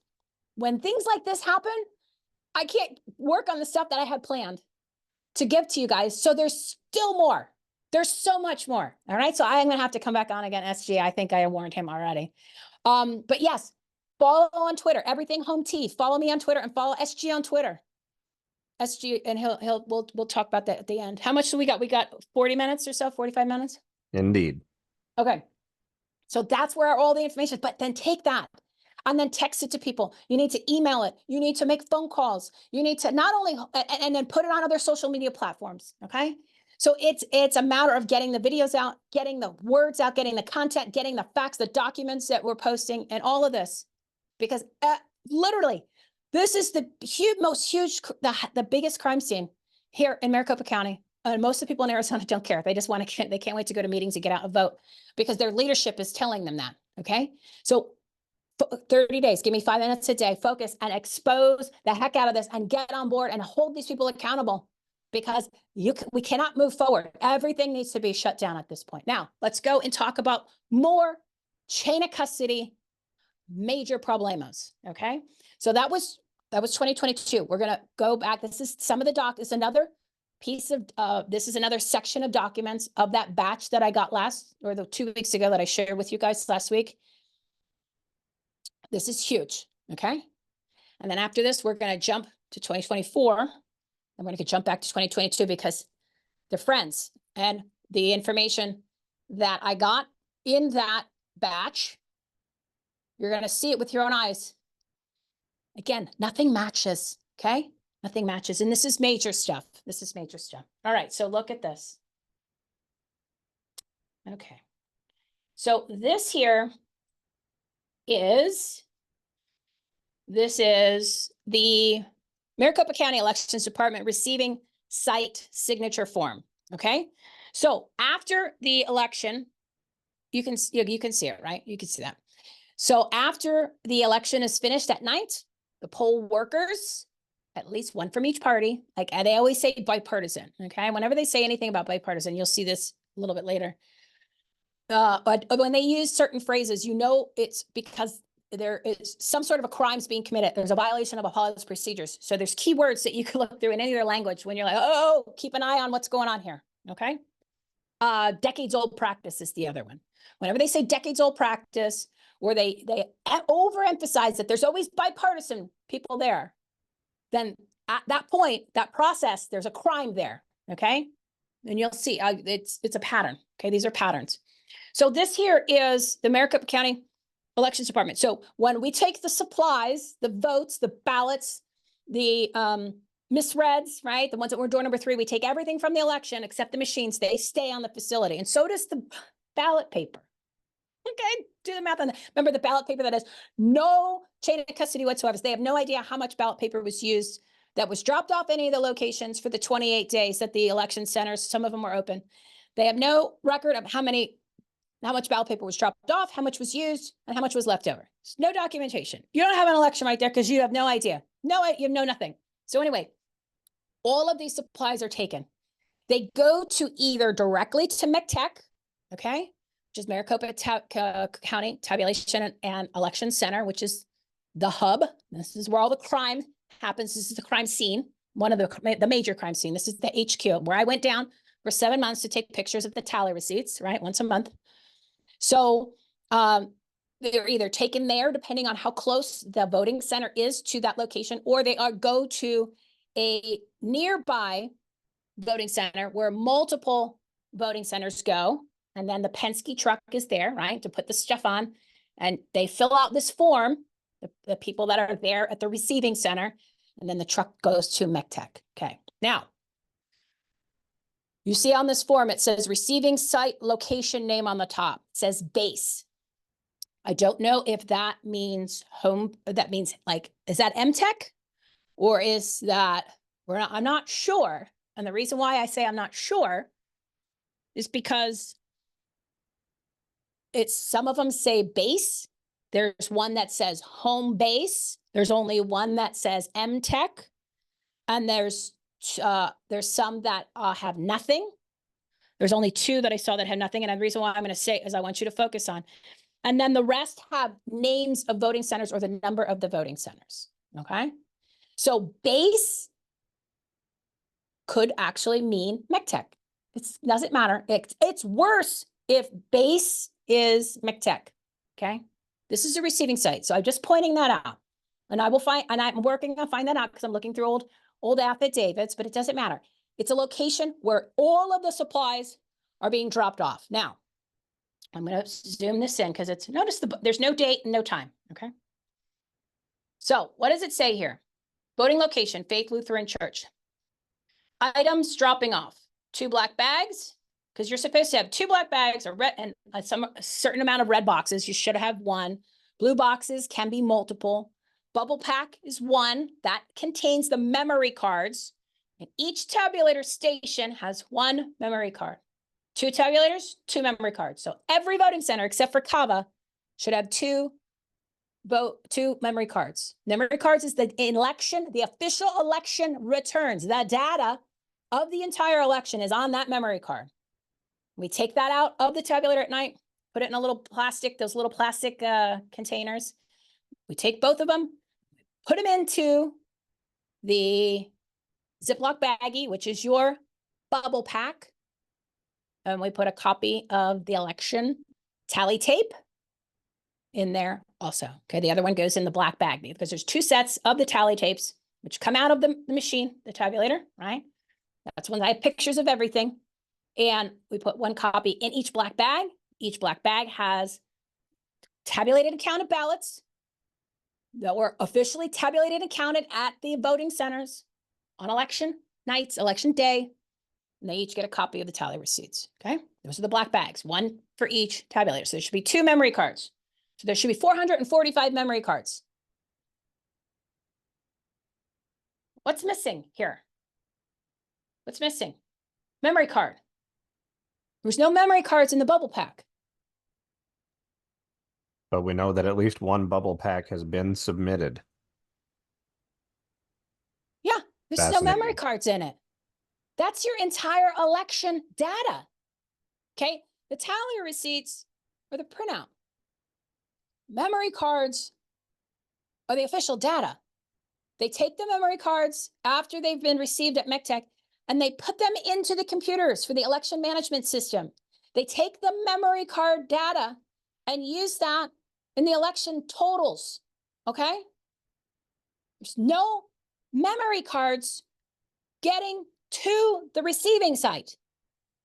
when things like this happen, I can't work on the stuff that I had planned to give to you guys. So there's still more. There's so much more. All right. So I'm going to have to come back on again, SG. I think I warned him already. But yes, follow on Twitter, everything Home T. Follow me on Twitter and follow SG on Twitter. SG, and we'll talk about that at the end. How much do we got? We got 40 minutes or so, 45 minutes. Indeed. Okay. So that's where all the information is. But then take that and then text it to people. You need to email it. You need to make phone calls. You need to not only, and then put it on other social media platforms. Okay. So it's a matter of getting the videos out, getting the words out, getting the content, getting the facts, the documents that we're posting, and all of this, because literally, this is the the biggest crime scene here in Maricopa County. And most of the people in Arizona don't care. They just they can't wait to go to meetings and get out and vote because their leadership is telling them that. Okay. So 30 days, give me 5 minutes a day, focus and expose the heck out of this and get on board and hold these people accountable because we cannot move forward. Everything needs to be shut down at this point. Now, let's go and talk about more chain of custody, major problemos, okay? So that was 2022. We're gonna go back. This is some of the this is another piece of, this is another section of documents of that batch that I got the 2 weeks ago that I shared with you guys last week. This is huge, okay? And then after this, we're gonna jump to 2024. And we're gonna jump back to 2022 because they're friends. And the information that I got in that batch, you're gonna see it with your own eyes. Again, nothing matches, okay? Nothing matches. And this is major stuff. This is major stuff. All right, so look at this. Okay. So this here is, this is the Maricopa County Elections Department receiving site signature form, okay? So after the election, you can see it, right? You can see that. So after the election is finished at night, the poll workers, at least one from each party, like they always say bipartisan, okay? Whenever they say anything about bipartisan, you'll see this a little bit later. But when they use certain phrases, you know it's because there is some sort of a crime's being committed. There's a violation of a policy procedures. So there's keywords that you can look through in any other language when you're like, oh, keep an eye on what's going on here, okay? Decades old practice is the other one. Whenever they say decades old practice, or they overemphasize that there's always bipartisan people there, then at that point, that process, there's a crime there, okay? And you'll see, it's a pattern, okay? These are patterns. So this here is the Maricopa County Elections Department. So when we take the supplies, the votes, the ballots, the misreads, right? The ones that were door number 3, we take everything from the election except the machines, they stay on the facility. And so does the ballot paper. Okay, do the math on that. Remember the ballot paper that has no chain of custody whatsoever. They have no idea how much ballot paper was used that was dropped off any of the locations for the 28 days that the election centers, some of them were open. They have no record of how much ballot paper was dropped off, how much was used, and how much was left over. There's no documentation. You don't have an election right there because you have no idea. You know nothing. So anyway, all of these supplies are taken. They go to either directly to MECTEC, okay, which is Maricopa County Tabulation and Election Center, which is the hub. This is where all the crime happens. This is the crime scene, one of the major crime scene. This is the HQ, where I went down for 7 months to take pictures of the tally receipts, right, once a month. So they're either taken there, depending on how close the voting center is to that location, or they go to a nearby voting center where multiple voting centers go. And then the Penske truck is there, right, to put the stuff on. And they fill out this form, the people that are there at the receiving center, and then the truck goes to MECTEC. Okay, now, you see on this form, it says receiving site location name on the top. It says base. I don't know if that means home, that means like, is that MTech? Or is that, I'm not sure. And the reason why I say I'm not sure is because some of them say base. There's one that says home base. There's only one that says MTech. And there's some that have nothing. There's only 2 that I saw that had nothing. And the reason why I'm going to say is I want you to focus on. And then the rest have names of voting centers or the number of the voting centers. Okay. So base could actually mean MECTEC. It doesn't matter. It's worse if base is MECTEC. Okay. This is a receiving site. So I'm just pointing that out. And I will find, and I'm working on finding that out because I'm looking through old affidavits, but it doesn't matter. It's a location where all of the supplies are being dropped off. Now, I'm going to zoom this in because there's no date and no time. Okay. So what does it say here? Voting location, Faith Lutheran Church. Items dropping off. 2 black bags, because you're supposed to have 2 black bags or red and a certain amount of red boxes. You should have 1. Blue boxes can be multiple. Bubble pack is 1 that contains the memory cards. And each tabulator station has 1 memory card. 2 tabulators, 2 memory cards. So every voting center except for Cava should have 2 memory cards. Memory cards is the official election returns, the data of the entire election is on that memory card. We take that out of the tabulator at night, put it in a little plastic, those little plastic containers. We take both of them, put them into the Ziploc baggie, which is your bubble pack. And we put a copy of the election tally tape in there also. Okay, the other one goes in the black bag because there's two sets of the tally tapes, which come out of the machine, the tabulator, right? That's when I have pictures of everything. And we put one copy in each black bag. Each black bag has tabulated and counted ballots that were officially tabulated and counted at the voting centers on election nights, election day. And they each get a copy of the tally receipts, okay? Those are the black bags, one for each tabulator. So there should be 2 memory cards. So there should be 445 memory cards. What's missing here? What's missing? Memory card. There's no memory cards in the bubble pack. But we know that at least one bubble pack has been submitted. Yeah, there's no memory cards in it. That's your entire election data. Okay, the tally receipts are the printout. Memory cards are the official data. They take the memory cards after they've been received at MECTEC and they put them into the computers for the election management system. They take the memory card data and use that in the election totals, okay? There's no memory cards getting to the receiving site.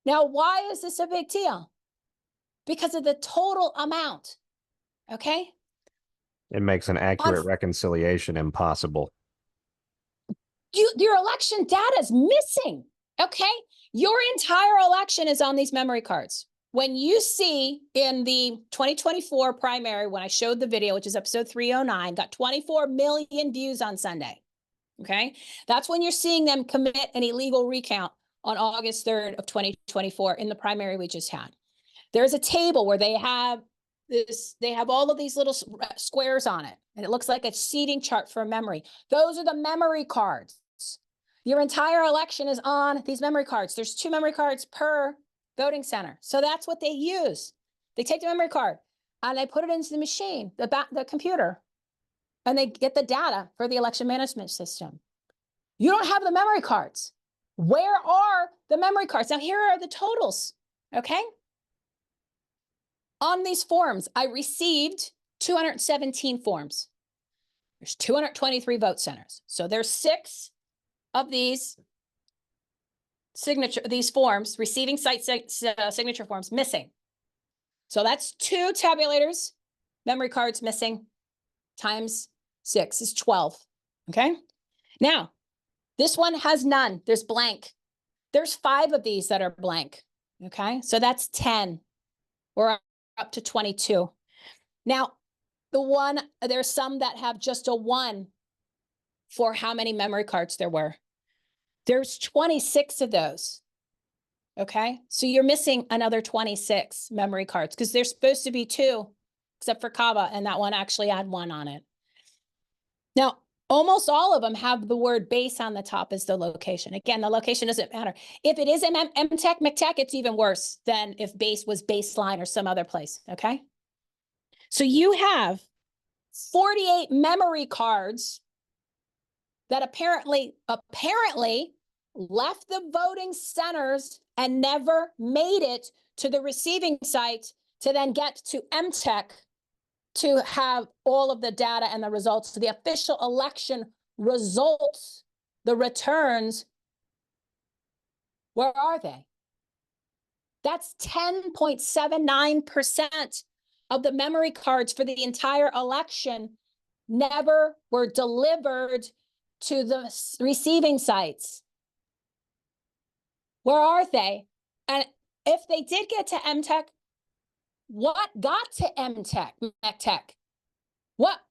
Now, why is this a big deal? Because of the total amount, okay? It makes an accurate reconciliation impossible. Your election data is missing, okay? Your entire election is on these memory cards. When you see in the 2024 primary, when I showed the video, which is episode 309, got 24 million views on Sunday, okay? That's when you're seeing them commit an illegal recount on August 3rd of 2024 in the primary we just had. There's a table where they have all of these little squares on it, and it looks like a seating chart for memory. Those are the memory cards. Your entire election is on these memory cards. There's 2 memory cards per voting center. So that's what they use. They take the memory card and they put it into the machine, the computer, and they get the data for the election management system. You don't have the memory cards. Where are the memory cards? Now, here are the totals, okay? On these forms, I received 217 forms. There's 223 vote centers. So there's 6 of these forms, receiving site signature forms missing. So that's 2 tabulators, memory cards missing, times 6 is 12, okay? Now, this one has none, there's blank. There's 5 of these that are blank, okay? So that's 10. We're up to 22. Now, there's some that have just a 1 for how many memory cards there were. There's 26 of those, okay? So you're missing another 26 memory cards because there's supposed to be 2, except for Kava, and that one actually had 1 on it. Now, almost all of them have the word base on the top as the location. Again, the location doesn't matter. If it is MTech, MCTech, it's even worse than if base was baseline or some other place, okay? So you have 48 memory cards that apparently left the voting centers and never made it to the receiving site to then get to MTech to have all of the data and the results, the official election results, the returns. Where are they? That's 10.79% of the memory cards for the entire election never were delivered to the receiving sites. Where are they? And if they did get to MTech, what got to MTech?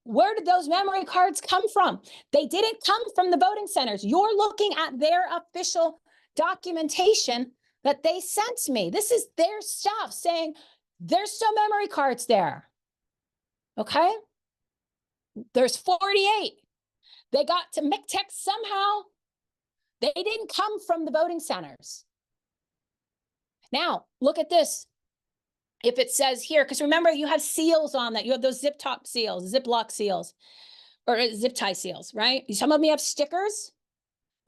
Where did those memory cards come from? They didn't come from the voting centers. You're looking at their official documentation that they sent me. This is their stuff saying there's still memory cards there. Okay? There's 48. They got to MCTech somehow. They didn't come from the voting centers. Now, look at this. If it says here, because remember, you have seals on that. You have those zip top seals, Ziploc seals, or zip tie seals, right? Some of them have stickers.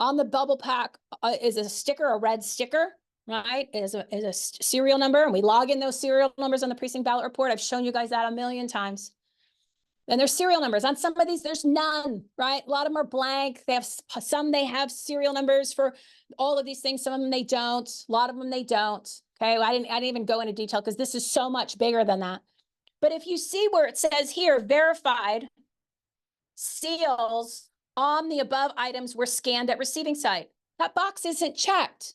On the bubble pack is a sticker, a red sticker, right? Is a serial number, and we log in those serial numbers on the precinct ballot report. I've shown you guys that a million times. And there's serial numbers. On some of these, there's none, right? A lot of them are blank. They have some, they have serial numbers for all of these things. Some of them they don't. A lot of them they don't. Okay, well, I didn't even go into detail because this is so much bigger than that. But if you see where it says here, verified seals on the above items were scanned at receiving site, that box isn't checked.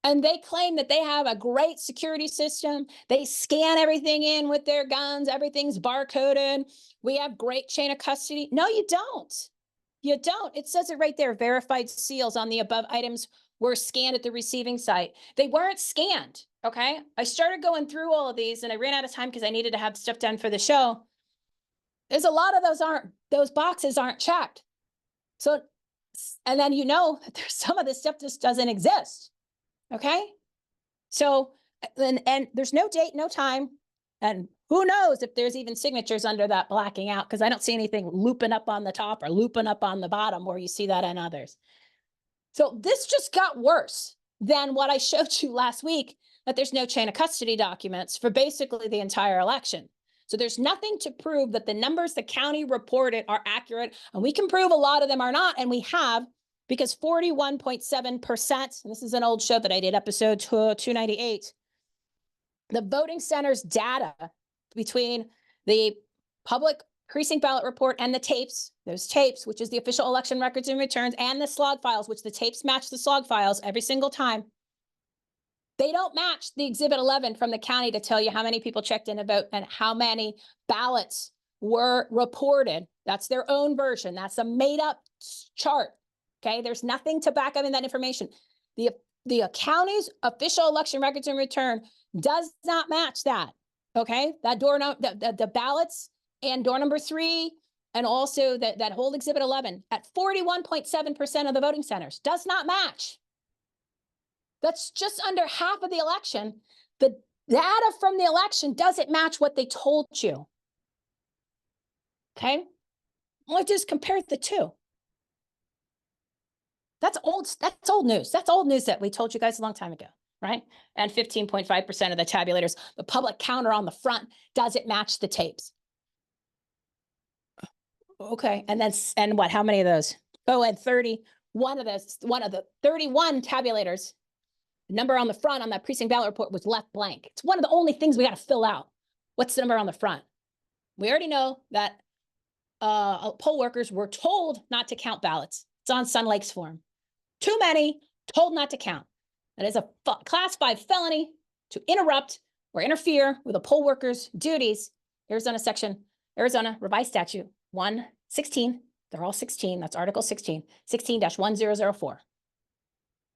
And they claim that they have a great security system. They scan everything in with their guns. Everything's barcoded. We have great chain of custody. No, you don't. You don't. It says it right there. Verified seals on the above items were scanned at the receiving site. They weren't scanned, okay? I started going through all of these and I ran out of time because I needed to have stuff done for the show. There's a lot of those boxes aren't checked. So, and then you know that there's some of this stuff just doesn't exist. Okay. So, and there's no date, no time. And who knows if there's even signatures under that blacking out, because I don't see anything looping up on the top or looping up on the bottom where you see that in others. So this just got worse than what I showed you last week, that there's no chain of custody documents for basically the entire election. So there's nothing to prove that the numbers the county reported are accurate. And we can prove a lot of them are not. And we have, because 41.7%, and this is an old show that I did, episode 298, the voting centers data between the public precinct ballot report and the tapes, those tapes, which is the official election records and returns, and the slog files, which the tapes match the slog files every single time. They don't match the Exhibit 11 from the county to tell you how many people checked in to vote and how many ballots were reported. That's their own version. That's a made up chart. Okay, there's nothing to back up in that information. The county's official election records and return does not match that. Okay, that the ballots and door number 3, and also that whole Exhibit 11 at 41.7% of the voting centers does not match. That's just under half of the election. The data from the election doesn't match what they told you. Okay, well, just compare the two. That's old news. That's old news that we told you guys a long time ago, right? And 15.5% of the tabulators, the public counter on the front doesn't match the tapes. Okay, and then, and what, how many of those? Oh, and 31 of those, one of the 31 tabulators, the number on the front on that precinct ballot report was left blank. It's one of the only things we got to fill out. What's the number on the front? We already know that poll workers were told not to count ballots. It's on Sun Lake's form. Too many, told not to count. That is a class 5 felony to interrupt or interfere with a poll worker's duties. Arizona revised statute 116. They're all 16. That's Article 16, 16-1004.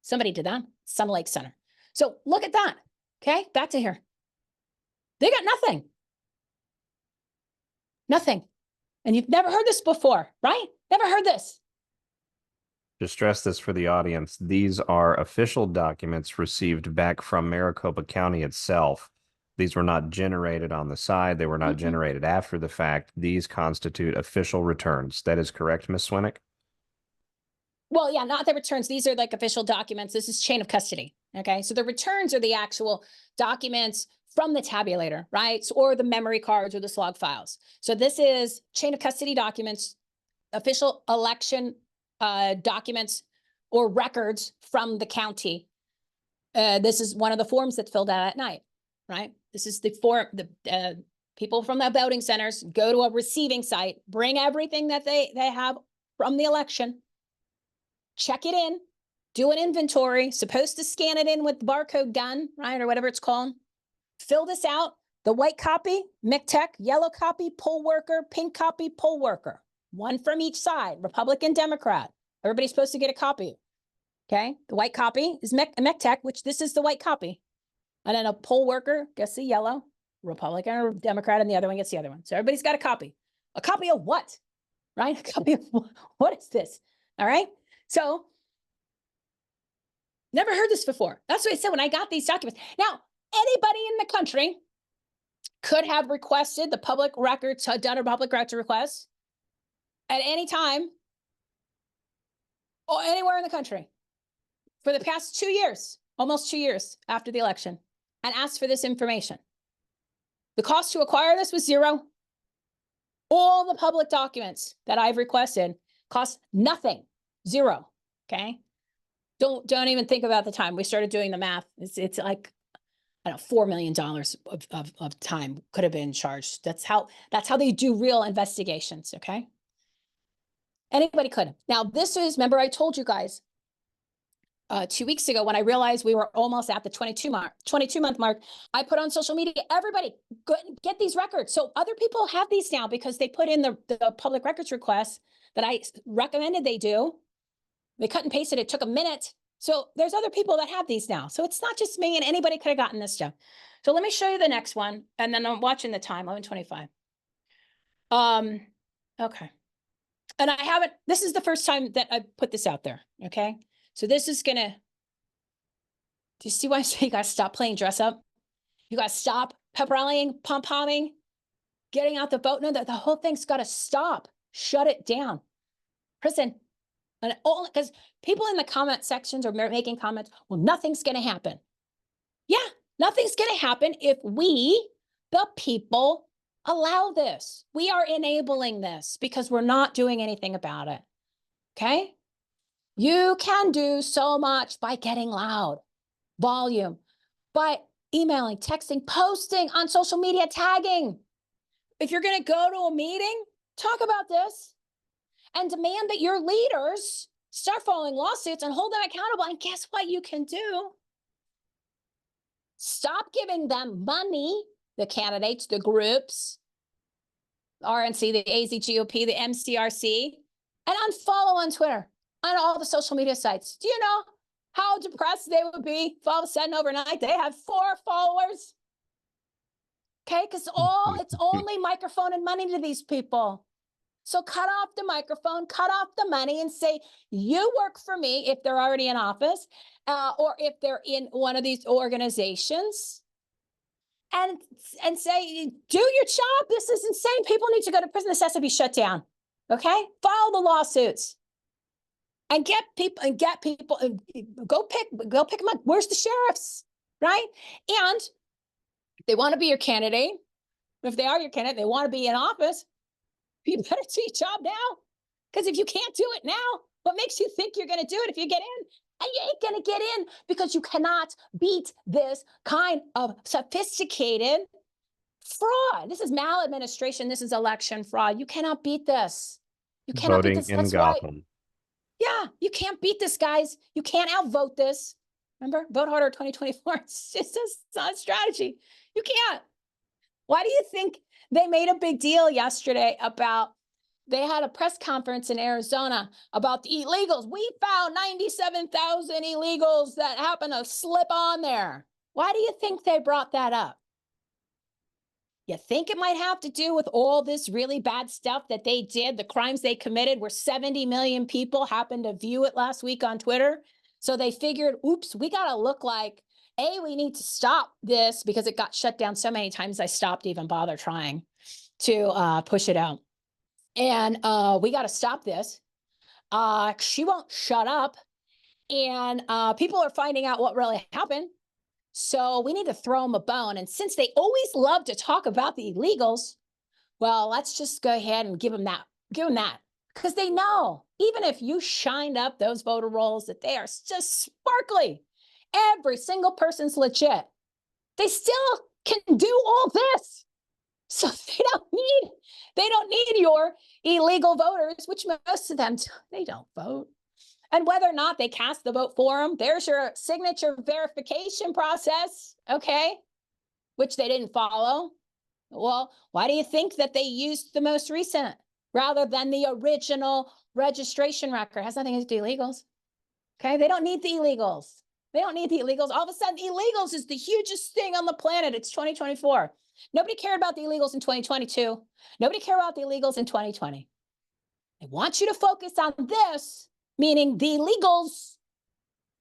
Somebody did that. Sun Lake Center. So look at that. Okay, back to here. They got nothing. Nothing. And you've never heard this before, right? Never heard this. To stress this for the audience, these are official documents received back from Maricopa County itself. These were not generated on the side. They were not generated after the fact. These constitute official returns. That is correct, Ms. Swinick? Well, yeah, not the returns. These are like official documents. This is chain of custody. Okay, so the returns are the actual documents from the tabulator, right? So, or the memory cards or the slog files. So this is chain of custody documents, official election documents or records from the county. This is one of the forms that's filled out at night, right? This is the form, the people from the voting centers go to a receiving site, bring everything that they have from the election, check it in, do an inventory, supposed to scan it in with the barcode gun, right? Or whatever it's called. Fill this out. The white copy, MCTEC, yellow copy, poll worker, pink copy, poll worker. One from each side, Republican, Democrat. Everybody's supposed to get a copy. Okay. The white copy is MCTEC, which this is the white copy. And then a poll worker gets the yellow, Republican or Democrat, and the other one gets the other one. So everybody's got a copy. A copy of what? Right? A copy of what is this? All right. So Never heard this before. That's what I said when I got these documents. Now, anybody in the country could have requested the public records, done a public records request at any time or anywhere in the country for the past 2 years, almost 2 years after the election, and asked for this information. The cost to acquire this was zero. All the public documents that I've requested cost nothing, zero, okay? Don't even think about the time. We started doing the math. It's like, I don't know, $4 million of time could have been charged. That's how they do real investigations, okay? Anybody could. Now, this is, remember I told you guys 2 weeks ago when I realized we were almost at the 22-month mark, I put on social media, everybody get these records. So other people have these now because they put in the public records requests that I recommended they do. They cut and pasted, it took a minute. So there's other people that have these now. So it's not just me, and anybody could have gotten this stuff. So let me show you the next one. And then I'm watching the time, 11:25. Okay. And I haven't, this is the first time that I put this out there. Okay. So this is gonna, do you see why I say you gotta stop playing dress up? You gotta stop pep rallying, pom-pomming, getting out the vote. No, the whole thing's gotta stop. Shut it down. Prison. And all, because people in the comment sections are making comments, well, nothing's going to happen. Yeah, nothing's going to happen if we, the people, allow this. We are enabling this because we're not doing anything about it. Okay? You can do so much by getting loud, volume, by emailing, texting, posting on social media, tagging. If you're going to go to a meeting, talk about this. And demand that your leaders start filing lawsuits and hold them accountable. And guess what you can do? Stop giving them money, the candidates, the groups, the RNC, the AZ GOP, the MCRC, and unfollow on Twitter, on all the social media sites. Do you know how depressed they would be if all of a sudden overnight they have 4 followers? Okay, because it's only microphone and money to these people. So cut off the microphone, cut off the money, and say, you work for me if they're already in office, or if they're in one of these organizations, and say, do your job. This is insane. People need to go to prison. This has to be shut down. Okay? File the lawsuits. And get people, go pick them up. Where's the sheriffs? Right? And if they want to be your candidate, if they are your candidate, they want to be in office, you better do your job now. Because if you can't do it now, what makes you think you're going to do it if you get in? And you ain't going to get in because you cannot beat this kind of sophisticated fraud. This is maladministration. This is election fraud. You cannot beat this. You cannot beat this. That's Gotham. Yeah, you can't beat this, guys. You can't outvote this. Remember, vote harder 2024. It's just not a strategy. You can't. Why do you think they made a big deal yesterday about, they had a press conference in Arizona about the illegals? We found 97,000 illegals that happened to slip on there. Why do you think they brought that up? You think it might have to do with all this really bad stuff that they did, the crimes they committed, where 70 million people happened to view it last week on Twitter? So they figured, oops, we got to look like, we need to stop this because it got shut down so many times I stopped even bother trying to push it out. And we got to stop this. She won't shut up. And people are finding out what really happened. So we need to throw them a bone. And since they always love to talk about the illegals, well, let's just go ahead and give them that. Give them that. Because they know, even if you shined up those voter rolls, that they are just sparkly. Every single person's legit. They still can do all this. So they don't need your illegal voters, which most of them, they don't vote. And whether or not they cast the vote for them, there's your signature verification process, okay, which they didn't follow. Well, why do you think that they used the most recent rather than the original registration record? It has nothing to do with illegals, okay? They don't need the illegals. They don't need the illegals. All of a sudden, illegals is the hugest thing on the planet. It's 2024. Nobody cared about the illegals in 2022. Nobody cared about the illegals in 2020. They want you to focus on this, meaning the illegals,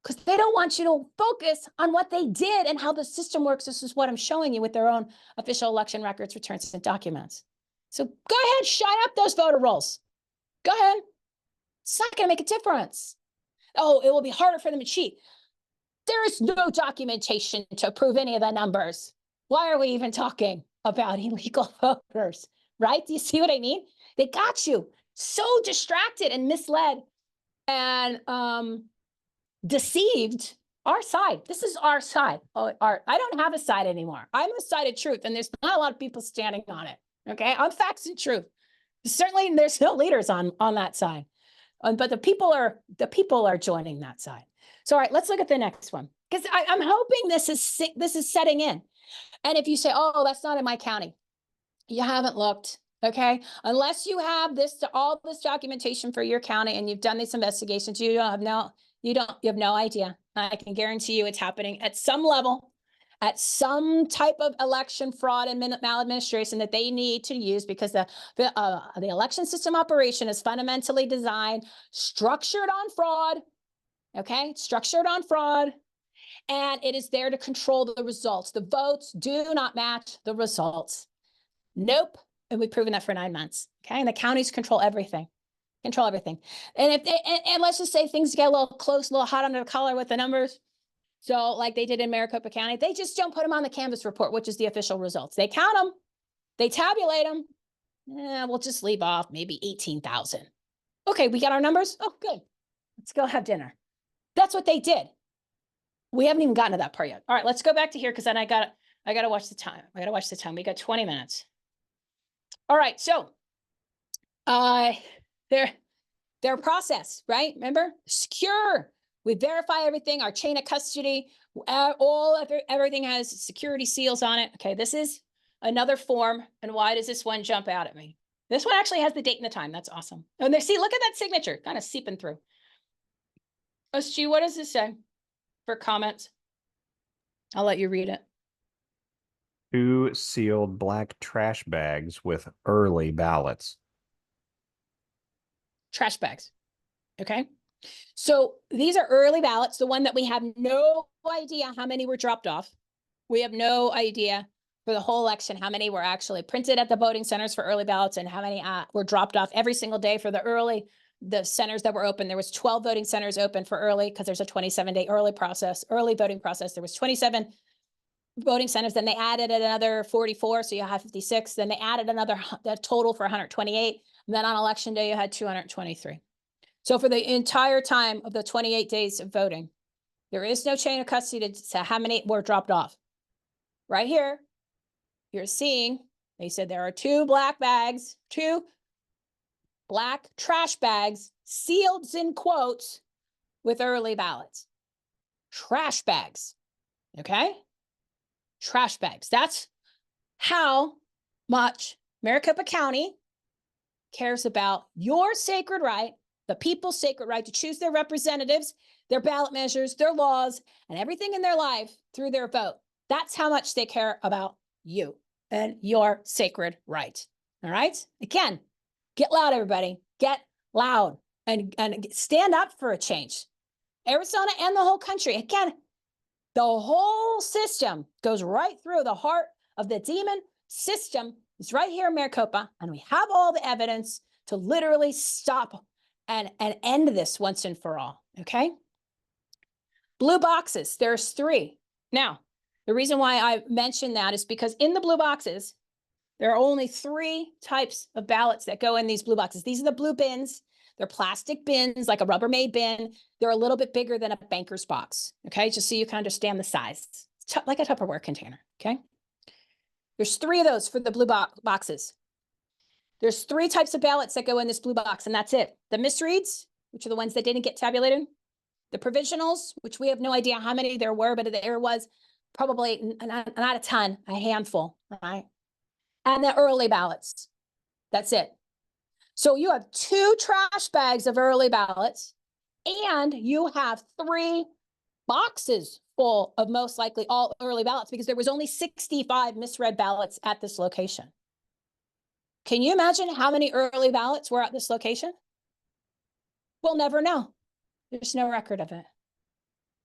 because they don't want you to focus on what they did and how the system works. This is what I'm showing you with their own official election records, returns, and documents. So go ahead, shine up those voter rolls. Go ahead. It's not going to make a difference. Oh, it will be harder for them to cheat. There is no documentation to prove any of the numbers. Why are we even talking about illegal voters, right? Do you see what I mean? They got you so distracted and misled and deceived our side. This is our side. I don't have a side anymore. I'm a side of truth, and there's not a lot of people standing on it. Okay, I'm facts and truth. Certainly, there's no leaders on that side, but the people are joining that side. So, all right, let's look at the next one, because I'm hoping this is setting in. And if you say, "Oh, that's not in my county," you haven't looked. Okay, unless you have all this documentation for your county and you've done these investigations, you have no idea. I can guarantee you it's happening at some level, at some type of election fraud and maladministration that they need to use, because the election system operation is fundamentally designed, structured on fraud. Okay, structured on fraud. And it is there to control the results. The votes do not match the results. Nope. And we've proven that for 9 months. Okay. And the counties control everything. And if and let's just say things get a little close, a little hot under the collar with the numbers. So like they did in Maricopa County, they just don't put them on the canvas report, which is the official results. They count them, they tabulate them. We'll just leave off maybe 18,000. Okay, we got our numbers. Oh, good. Let's go have dinner. That's what they did. We haven't even gotten to that part yet. All right, let's go back to here, because then I got to watch the time. We got 20 minutes. All right, so their process, right? Remember, secure. We verify everything, our chain of custody, everything has security seals on it. Okay, this is another form. And why does this one jump out at me? This one actually has the date and the time. That's awesome. And see, look at that signature, kind of seeping through. SG, what does this say for comments? I'll let you read it. 2 sealed black trash bags with early ballots. Trash bags. Okay. So these are early ballots, the one that we have no idea how many were dropped off. We have no idea for the whole election how many were actually printed at the voting centers for early ballots and how many were dropped off every single day for the centers that were open. There was 12 voting centers open for early, because there's a 27-day early voting process. There was 27 voting centers. Then they added another 44, so you have 56. Then they added a total for 128. And then on election day, you had 223. So for the entire time of the 28 days of voting, there is no chain of custody to how many were dropped off. Right here, you're seeing, they said there are 2 black bags, 2 black trash bags, sealed in quotes, with early ballots. Trash bags, okay? Trash bags. That's how much Maricopa County cares about your sacred right, the people's sacred right to choose their representatives, their ballot measures, their laws, and everything in their life through their vote. That's how much they care about you and your sacred right. All right? Again, get loud, everybody. Get loud and stand up for a change. Arizona and the whole country. Again, the whole system goes right through the heart of the demon system. It's right here in Maricopa, and we have all the evidence to literally stop and end this once and for all, okay? Blue boxes, there's 3. Now, the reason why I mentioned that is because in the blue boxes, there are only 3 types of ballots that go in these blue boxes. These are the blue bins. They're plastic bins, like a Rubbermaid bin. They're a little bit bigger than a banker's box, okay? Just so you can understand the size. It's like a Tupperware container, okay? There's 3 of those for the blue boxes. There's 3 types of ballots that go in this blue box, and that's it. The misreads, which are the ones that didn't get tabulated. The provisionals, which we have no idea how many there were, but there was probably not a ton, a handful, right? And the early ballots. That's it. So you have 2 trash bags of early ballots, and you have 3 boxes full of most likely all early ballots, because there was only 65 misread ballots at this location. Can you imagine how many early ballots were at this location? We'll never know. There's no record of it.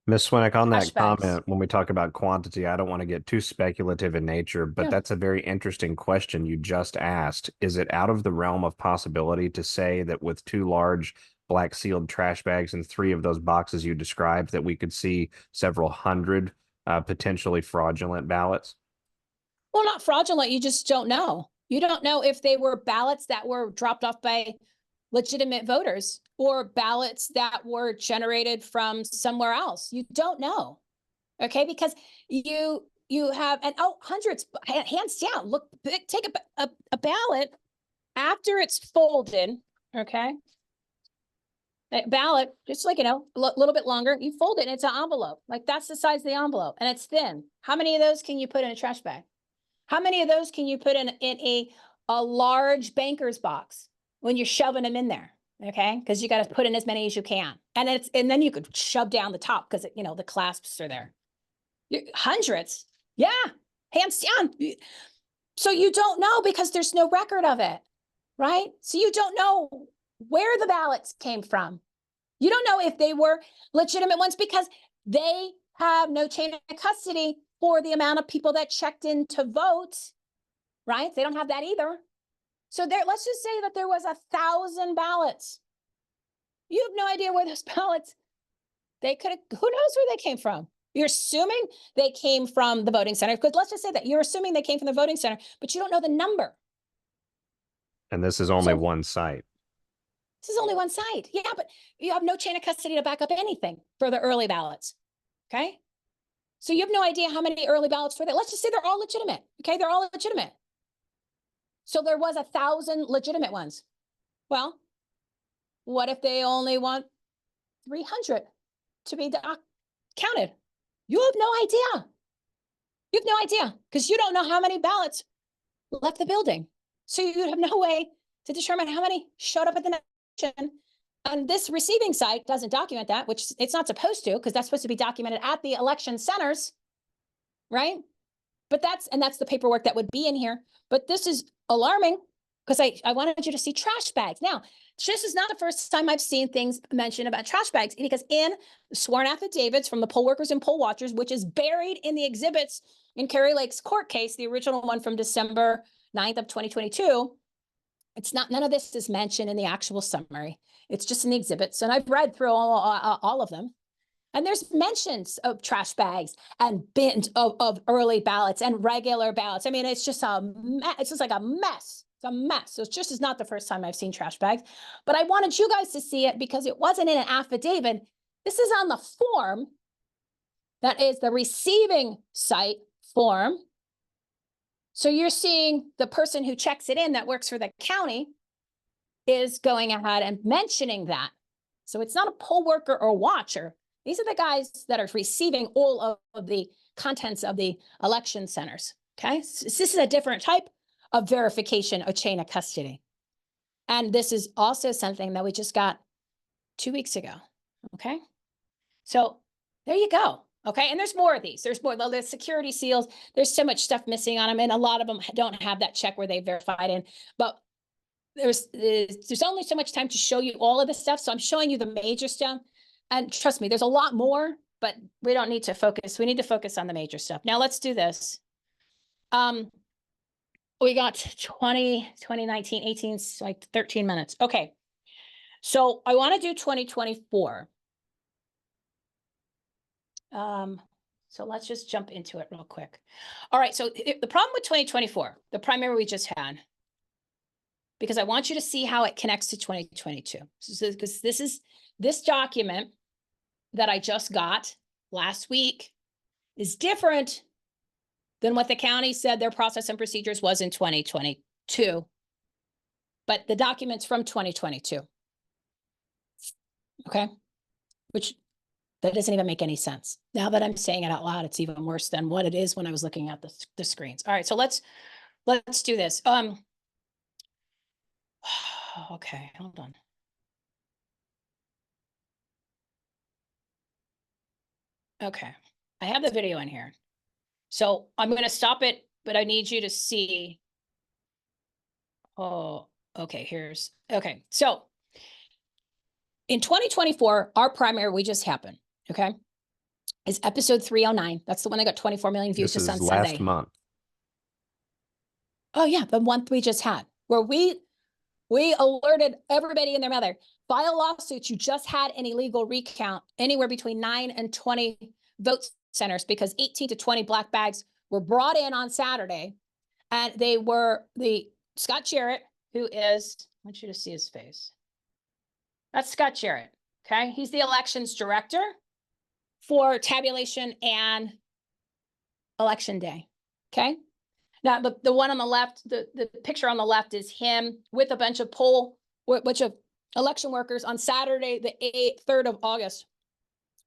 Ms. Swinick, on that Trash bags. comment, when we talk about quantity, I don't want to get too speculative in nature, but Yeah. that's a very interesting question you just asked. Is it out of the realm of possibility to say that with 2 large black sealed trash bags and 3 of those boxes you described, that we could see several hundred potentially fraudulent ballots? Well, not fraudulent. You just don't know. You don't know if they were ballots that were dropped off by legitimate voters or ballots that were generated from somewhere else. You don't know. Okay, because you have, and hundreds, hands down. Look, take a ballot after it's folded. Okay, a ballot, just like, a little bit longer, you fold it and it's an envelope. Like, that's the size of the envelope and it's thin. How many of those can you put in a trash bag? How many of those can you put in a large banker's box when you're shoving them in there? Okay, because you got to put in as many as you can, and then you could shove down the top because the clasps are there. Hundreds, yeah, hands down. So you don't know because there's no record of it, right? So you don't know where the ballots came from. You don't know if they were legitimate ones because they have no chain of custody for the amount of people that checked in to vote, right? They don't have that either. So let's just say that there was 1,000 ballots. You have no idea where those ballots, who knows where they came from? You're assuming they came from the voting center, because let's just say that you're assuming they came from the voting center, but you don't know the number. And this is only one site. This is only one site. Yeah, but you have no chain of custody to back up anything for the early ballots. Okay. So you have no idea how many early ballots were there. Let's just say they're all legitimate. Okay, they're all legitimate. So there was 1,000 legitimate ones. Well, what if they only want 300 to be counted? You have no idea. You have no idea because you don't know how many ballots left the building. So you have no way to determine how many showed up at the election. And this receiving site doesn't document that, which it's not supposed to, because that's supposed to be documented at the election centers, right? But that's the paperwork that would be in here. But this is alarming because I wanted you to see trash bags. Now, this is not the first time I've seen things mentioned about trash bags, because in sworn affidavits from the poll workers and poll watchers, which is buried in the exhibits in Kerry Lake's court case, the original one from December 9th of 2022, none of this is mentioned in the actual summary. It's just in the exhibits. And I've read through all of them. And there's mentions of trash bags and bins of early ballots and regular ballots. I mean, it's just it's just like a mess. It's a mess. So it's is not the first time I've seen trash bags, but I wanted you guys to see it because it wasn't in an affidavit. This is on the form that is the receiving site form. So you're seeing the person who checks it in that works for the county is going ahead and mentioning that. So it's not a poll worker or watcher. These are the guys that are receiving all of the contents of the election centers, okay? So this is a different type of verification of chain of custody. And this is also something that we just got 2 weeks ago, okay? So there you go, okay? And there's more of these. There's more, the security seals. There's so much stuff missing on them, and a lot of them don't have that check where they verified in, but there's only so much time to show you all of this stuff. So I'm showing you the major stuff. And trust me, there's a lot more, but we don't need to focus. We need to focus on the major stuff. Now let's do this. We got 2019, 18, like 13 minutes. Okay. So I want to do 2024. So let's just jump into it real quick. All right. So the problem with 2024, the primary we just had, because I want you to see how it connects to 2022. So, because this document that I just got last week is different than what the county said their process and procedures was in 2022, but the document's from 2022. Okay, which that doesn't even make any sense. Now that I'm saying it out loud, it's even worse than what it is when I was looking at the screens. All right, so let's do this. Okay, hold on. Okay, I have the video in here. So I'm going to stop it, but I need you to see. Oh, okay, okay. So in 2024, our primary, we just happened, okay? is episode 309. That's the one that got 24 million views This just on is last Sunday. month. Oh yeah, the one we just had, where we alerted everybody and their mother, file lawsuits. You just had an illegal recount anywhere between 9 and 20 vote centers because 18 to 20 black bags were brought in on Saturday. And they were Scott Jarrett, who is, I want you to see his face. That's Scott Jarrett. Okay. He's the elections director for tabulation and election day. Okay. Now, the one on the left, the picture on the left is him with a bunch of election workers on Saturday, the 3rd of August,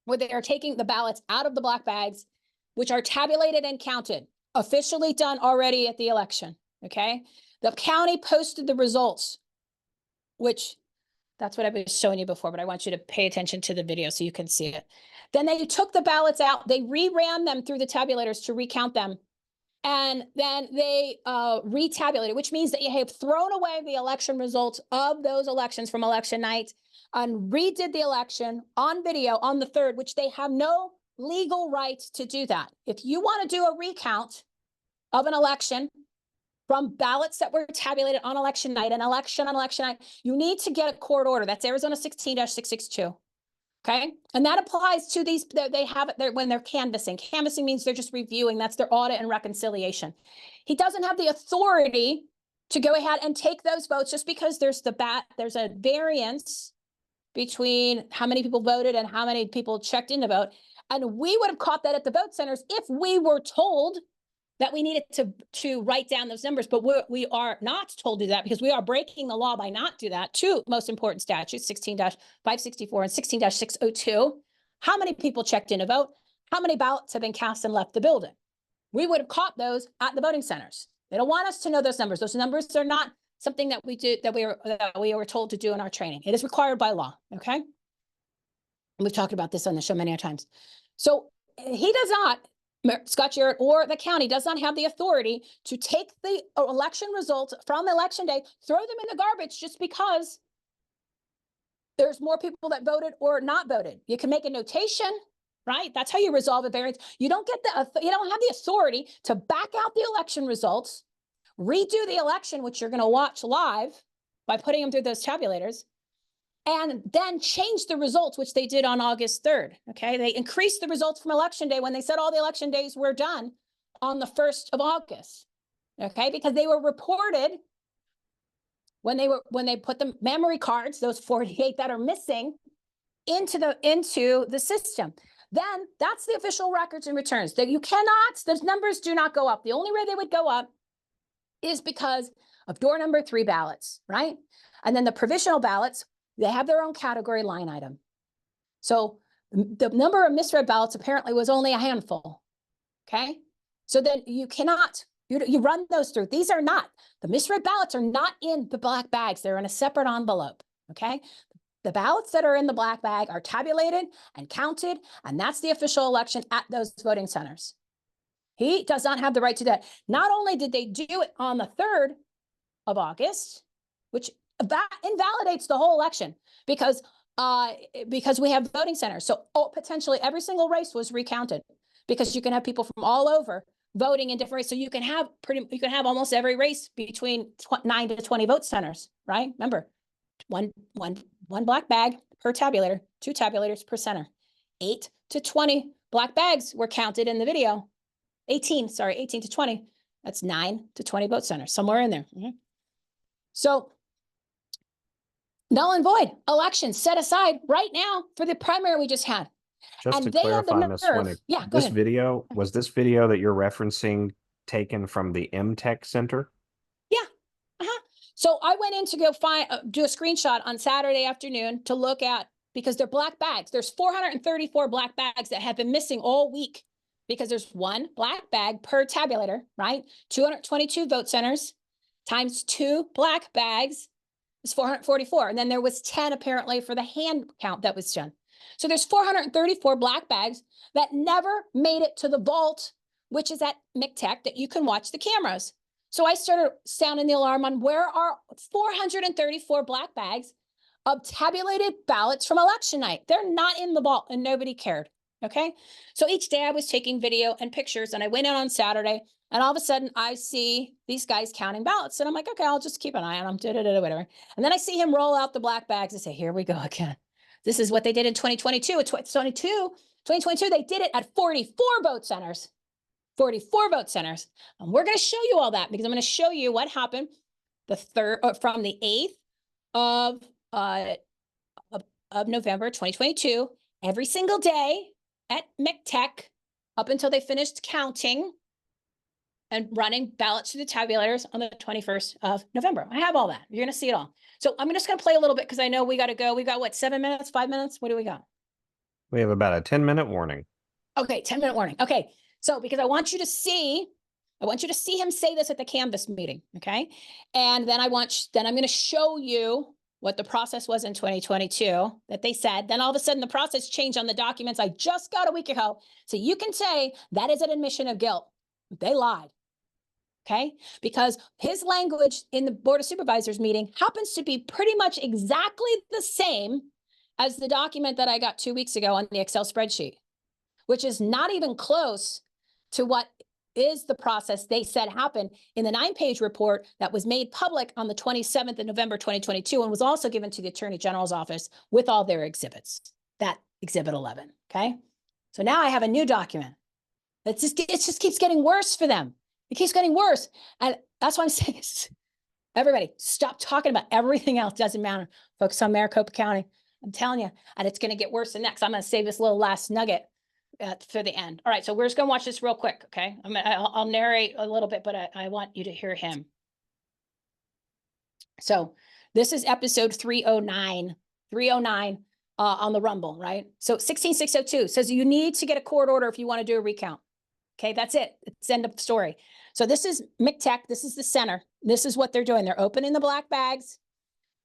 where they are taking the ballots out of the black bags, which are tabulated and counted, officially done already at the election. Okay. The county posted the results, which that's what I was showing you before, but I want you to pay attention to the video so you can see it. Then they took the ballots out. They reran them through the tabulators to recount them. And then they retabulated, which means that you have thrown away the election results of those elections from election night and redid the election on video on the 3rd, which they have no legal right to do that. If you want to do a recount of an election from ballots that were tabulated on election night, you need to get a court order. That's Arizona 16-662. Okay. And that applies to these, they have it there when they're canvassing. Canvassing means they're just reviewing. That's their audit and reconciliation. He doesn't have the authority to go ahead and take those votes just because there's a variance between how many people voted and how many people checked in to vote. And we would have caught that at the vote centers if we were told that we needed to write down those numbers, but we are not told to do that because we are breaking the law by not do that. Two most important statutes, 16-564 and 16-602. How many people checked in to vote? How many ballots have been cast and left the building? We would have caught those at the voting centers. They don't want us to know those numbers. Those numbers are not something that we do, that we were told to do in our training. It is required by law, okay? And we've talked about this on the show many times. So he does not, Scott Jarrett or the county does not have the authority to take the election results from election day, throw them in the garbage just because there's more people that voted or not voted. You can make a notation, right? That's how you resolve a variance. You don't have the authority to back out the election results, redo the election, which you're going to watch live by putting them through those tabulators, and then change the results, which they did on August 3rd, okay? They increased the results from election day when they said all the election days were done on the 1st of August, okay? Because they were reported when they put the memory cards, those 48 that are missing, into the system. Then that's the official records and returns. That you cannot, those numbers do not go up. The only way they would go up is because of door number 3 ballots, right? And then the provisional ballots, they have their own category line item. So the number of misread ballots apparently was only a handful, okay? So then you cannot, you run those through. These are not, the misread ballots are not in the black bags. They're in a separate envelope, okay? The ballots that are in the black bag are tabulated and counted, and that's the official election at those voting centers. He does not have the right to do that. Not only did they do it on the 3rd of August, which that invalidates the whole election because we have voting centers. So potentially every single race was recounted because you can have people from all over voting in different races. So you can have almost every race between 9 to 20 vote centers, right? Remember, one black bag per tabulator, 2 tabulators per center. 8 to 20 black bags were counted in the video. 18 to 20. That's 9 to 20 vote centers, somewhere in there. So null and void elections set aside right now for the primary we just had. Just And to clarify, Ms. Swinick, yeah, go ahead. was this video that you're referencing taken from the MTech Center? Yeah. So I went in to go do a screenshot on Saturday afternoon to look at, because they're black bags. There's 434 black bags that have been missing all week because there's 1 black bag per tabulator, right? 222 vote centers times 2 black bags is 444. And then there was 10 apparently for the hand count that was done. So there's 434 black bags that never made it to the vault, which is at MCTech, that you can watch the cameras. So I started sounding the alarm on where are 434 black bags of tabulated ballots from election night. They're not in the vault and nobody cared. Okay. So each day I was taking video and pictures, and I went in on Saturday, and all of a sudden I see these guys counting ballots. And I'm like, okay, I'll just keep an eye on them, whatever. And then I see him roll out the black bags and say, here we go again. This is what they did in 2022. 2022, they did it at 44 vote centers. 44 vote centers. And we're going to show you all that, because I'm going to show you what happened from the 8th of November 2022, every single day at McTech up until they finished counting and running ballots through the tabulators on the 21st of November. I have all that. You're going to see it all. So I'm just going to play a little bit, because I know we got to go. We got what, 7 minutes, 5 minutes? What do we got? We have about a 10-minute warning. Okay, 10-minute warning. Okay, so because I want you to see him say this at the Canvas meeting, okay? And then I'm going to show you what the process was in 2022 that they said. Then all of a sudden the process changed on the documents I just got a week ago. So you can say that is an admission of guilt. They lied. Okay, because his language in the Board of Supervisors meeting happens to be pretty much exactly the same as the document that I got 2 weeks ago on the Excel spreadsheet, which is not even close to what is the process they said happened in the 9-page report that was made public on the 27th of November, 2022, and was also given to the Attorney General's office with all their exhibits, that Exhibit 11, okay? So now I have a new document. It just keeps getting worse for them. It keeps getting worse. And that's why I'm saying, everybody, stop talking about everything else. Doesn't matter. Focus on Maricopa County. I'm telling you, and it's going to get worse than next. I'm going to save this little last nugget for the end. All right, so we're just going to watch this real quick, okay? I'll narrate a little bit, but I want you to hear him. So this is episode 309 on the Rumble, right? So 16602 says you need to get a court order if you want to do a recount. Okay, that's it. It's end of the story. So this is McTech. This is the center. This is what they're doing. They're opening the black bags.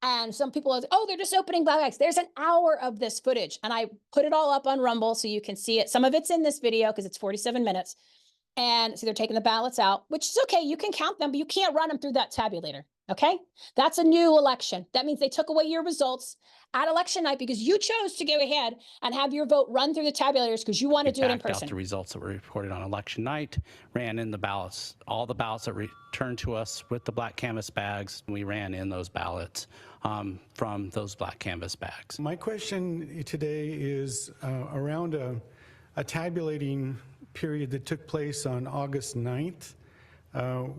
And some people are, oh, they're just opening black bags. There's an hour of this footage. And I put it all up on Rumble so you can see it. Some of it's in this video because it's 47 minutes. And so they're taking the ballots out, which is okay. You can count them, but you can't run them through that tabulator. Okay, that's a new election. That means they took away your results at election night because you chose to go ahead and have your vote run through the tabulators because you want to do it in person. Backed out the results that were reported on election night, ran in the ballots, all the ballots that returned to us with the black canvas bags. We ran in those ballots from those black canvas bags. My question today is around a tabulating period that took place on August 9th.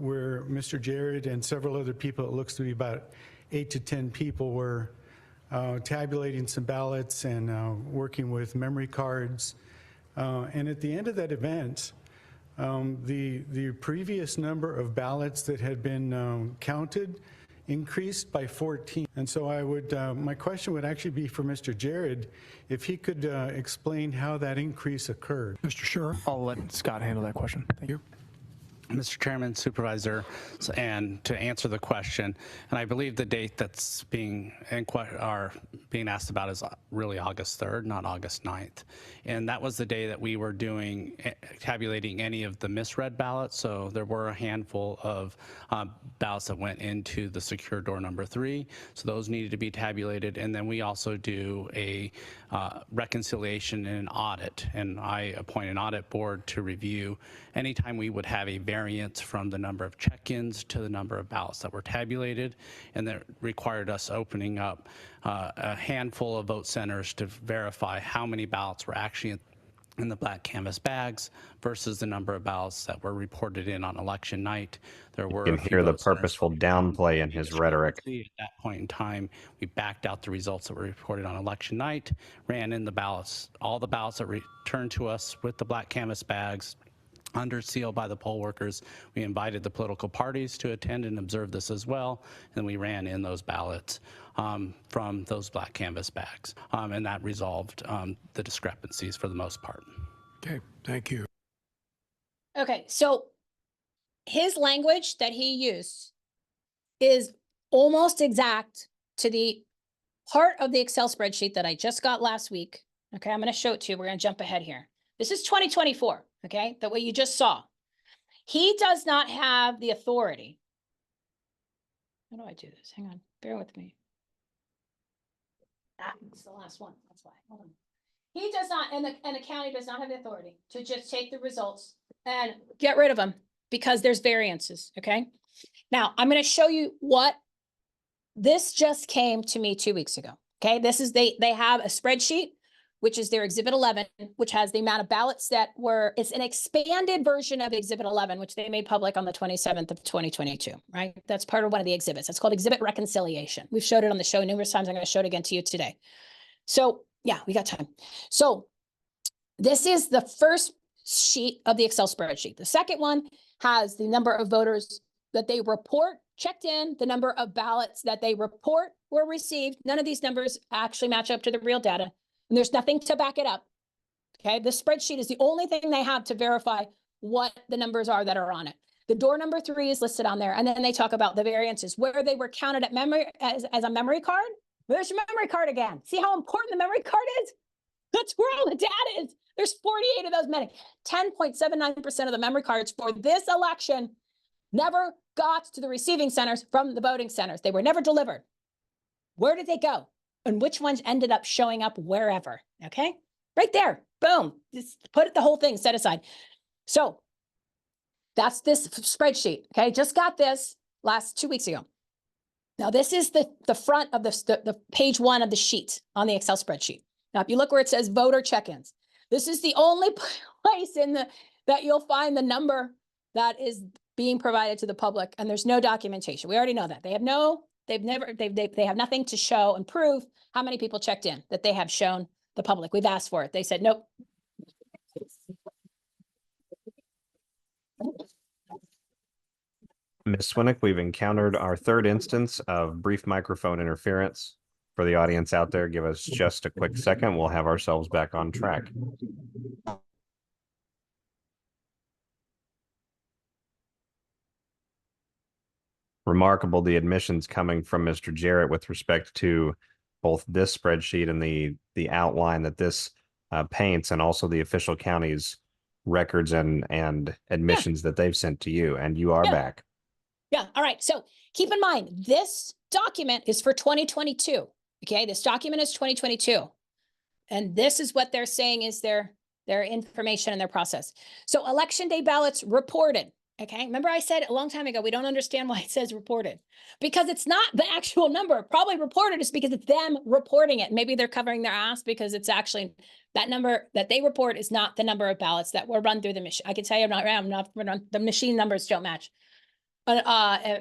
Where Mr. Jared and several other people, it looks to be about 8 to 10 people, were tabulating some ballots and working with memory cards. And at the end of that event, the previous number of ballots that had been counted increased by 14. And so I would, my question would actually be for Mr. Jared, if he could explain how that increase occurred. Mr. Sure, I'll let Scott handle that question. Thank you. Mr. Chairman, Supervisor, and to answer the question, and I believe the date that's being asked about is really August 3rd, not August 9th. And that was the day that we were tabulating any of the misread ballots. So there were a handful of ballots that went into the secure door number 3. So those needed to be tabulated. And then we also do a reconciliation and an audit. And I appoint an audit board to review anytime we would have a variance from the number of check-ins to the number of ballots that were tabulated, and that required us opening up a handful of vote centers to verify how many ballots were actually in the black canvas bags versus the number of ballots that were reported in on election night. There were You can hear the purposeful downplay in his rhetoric. At that point in time, we backed out the results that were reported on election night, ran in the ballots, all the ballots that returned to us with the black canvas bags, under seal by the poll workers. We invited the political parties to attend and observe this as well, and we ran in those ballots from those black canvas bags, and that resolved the discrepancies for the most part. Okay, thank you. Okay, so his language that he used is almost exact to the part of the Excel spreadsheet that I just got last week. Okay, I'm going to show it to you. We're going to jump ahead here. This is 2024, okay, the way you just saw. He does not have the authority. How do I do this? Hang on, bear with me. It's the last one, that's why, hold on. He does not, and the county does not have the authority to just take the results and get rid of them because there's variances, okay? Now, I'm gonna show you what, this just came to me 2 weeks ago, okay? This is, they have a spreadsheet, which is their Exhibit 11, which has the amount of ballots that were, it's an expanded version of Exhibit 11, which they made public on the 27th of 2022, right? That's part of one of the exhibits. It's called Exhibit Reconciliation. We've showed it on the show numerous times. I'm gonna show it again to you today. So yeah, we got time. So this is the first sheet of the Excel spreadsheet. The second one has the number of voters that they report checked in, the number of ballots that they report were received. None of these numbers actually match up to the real data, and there's nothing to back it up. Okay, the spreadsheet is the only thing they have to verify what the numbers are that are on it. The door number 3 is listed on there, and then they talk about the variances, where they were counted at memory as a memory card. There's your memory card again. See how important the memory card is? That's where all the data is. There's 48 of those many. 10.79% of the memory cards for this election never got to the receiving centers from the voting centers. They were never delivered. Where did they go? And which ones ended up showing up wherever? Okay, right there. Boom. Just put the whole thing set aside. So that's this spreadsheet. Okay, just got this last 2 weeks ago. Now, this is the front of the page 1 of the sheet on the Excel spreadsheet. Now, if you look where it says voter check-ins, this is the only place that you'll find the number that is being provided to the public, and there's no documentation. We already know that. They have nothing to show and prove how many people checked in that they have shown the public. We've asked for it. They said, nope. Ms. Swinick, we've encountered our third instance of brief microphone interference. For the audience out there, give us just a quick second. We'll have ourselves back on track. Remarkable, the admissions coming from Mr. Jarrett with respect to both this spreadsheet and the outline that this paints, and also the official county's records and admissions that they've sent to you, and you are back. Yeah, all right. So keep in mind, this document is for 2022. Okay, this document is 2022. And this is what they're saying is their information and their process. So election day ballots reported. Okay, remember I said a long time ago, we don't understand why it says reported, because it's not the actual number. Probably reported is because it's them reporting it. Maybe they're covering their ass because it's actually that number that they report is not the number of ballots that were run through the machine. I can tell you the machine numbers don't match.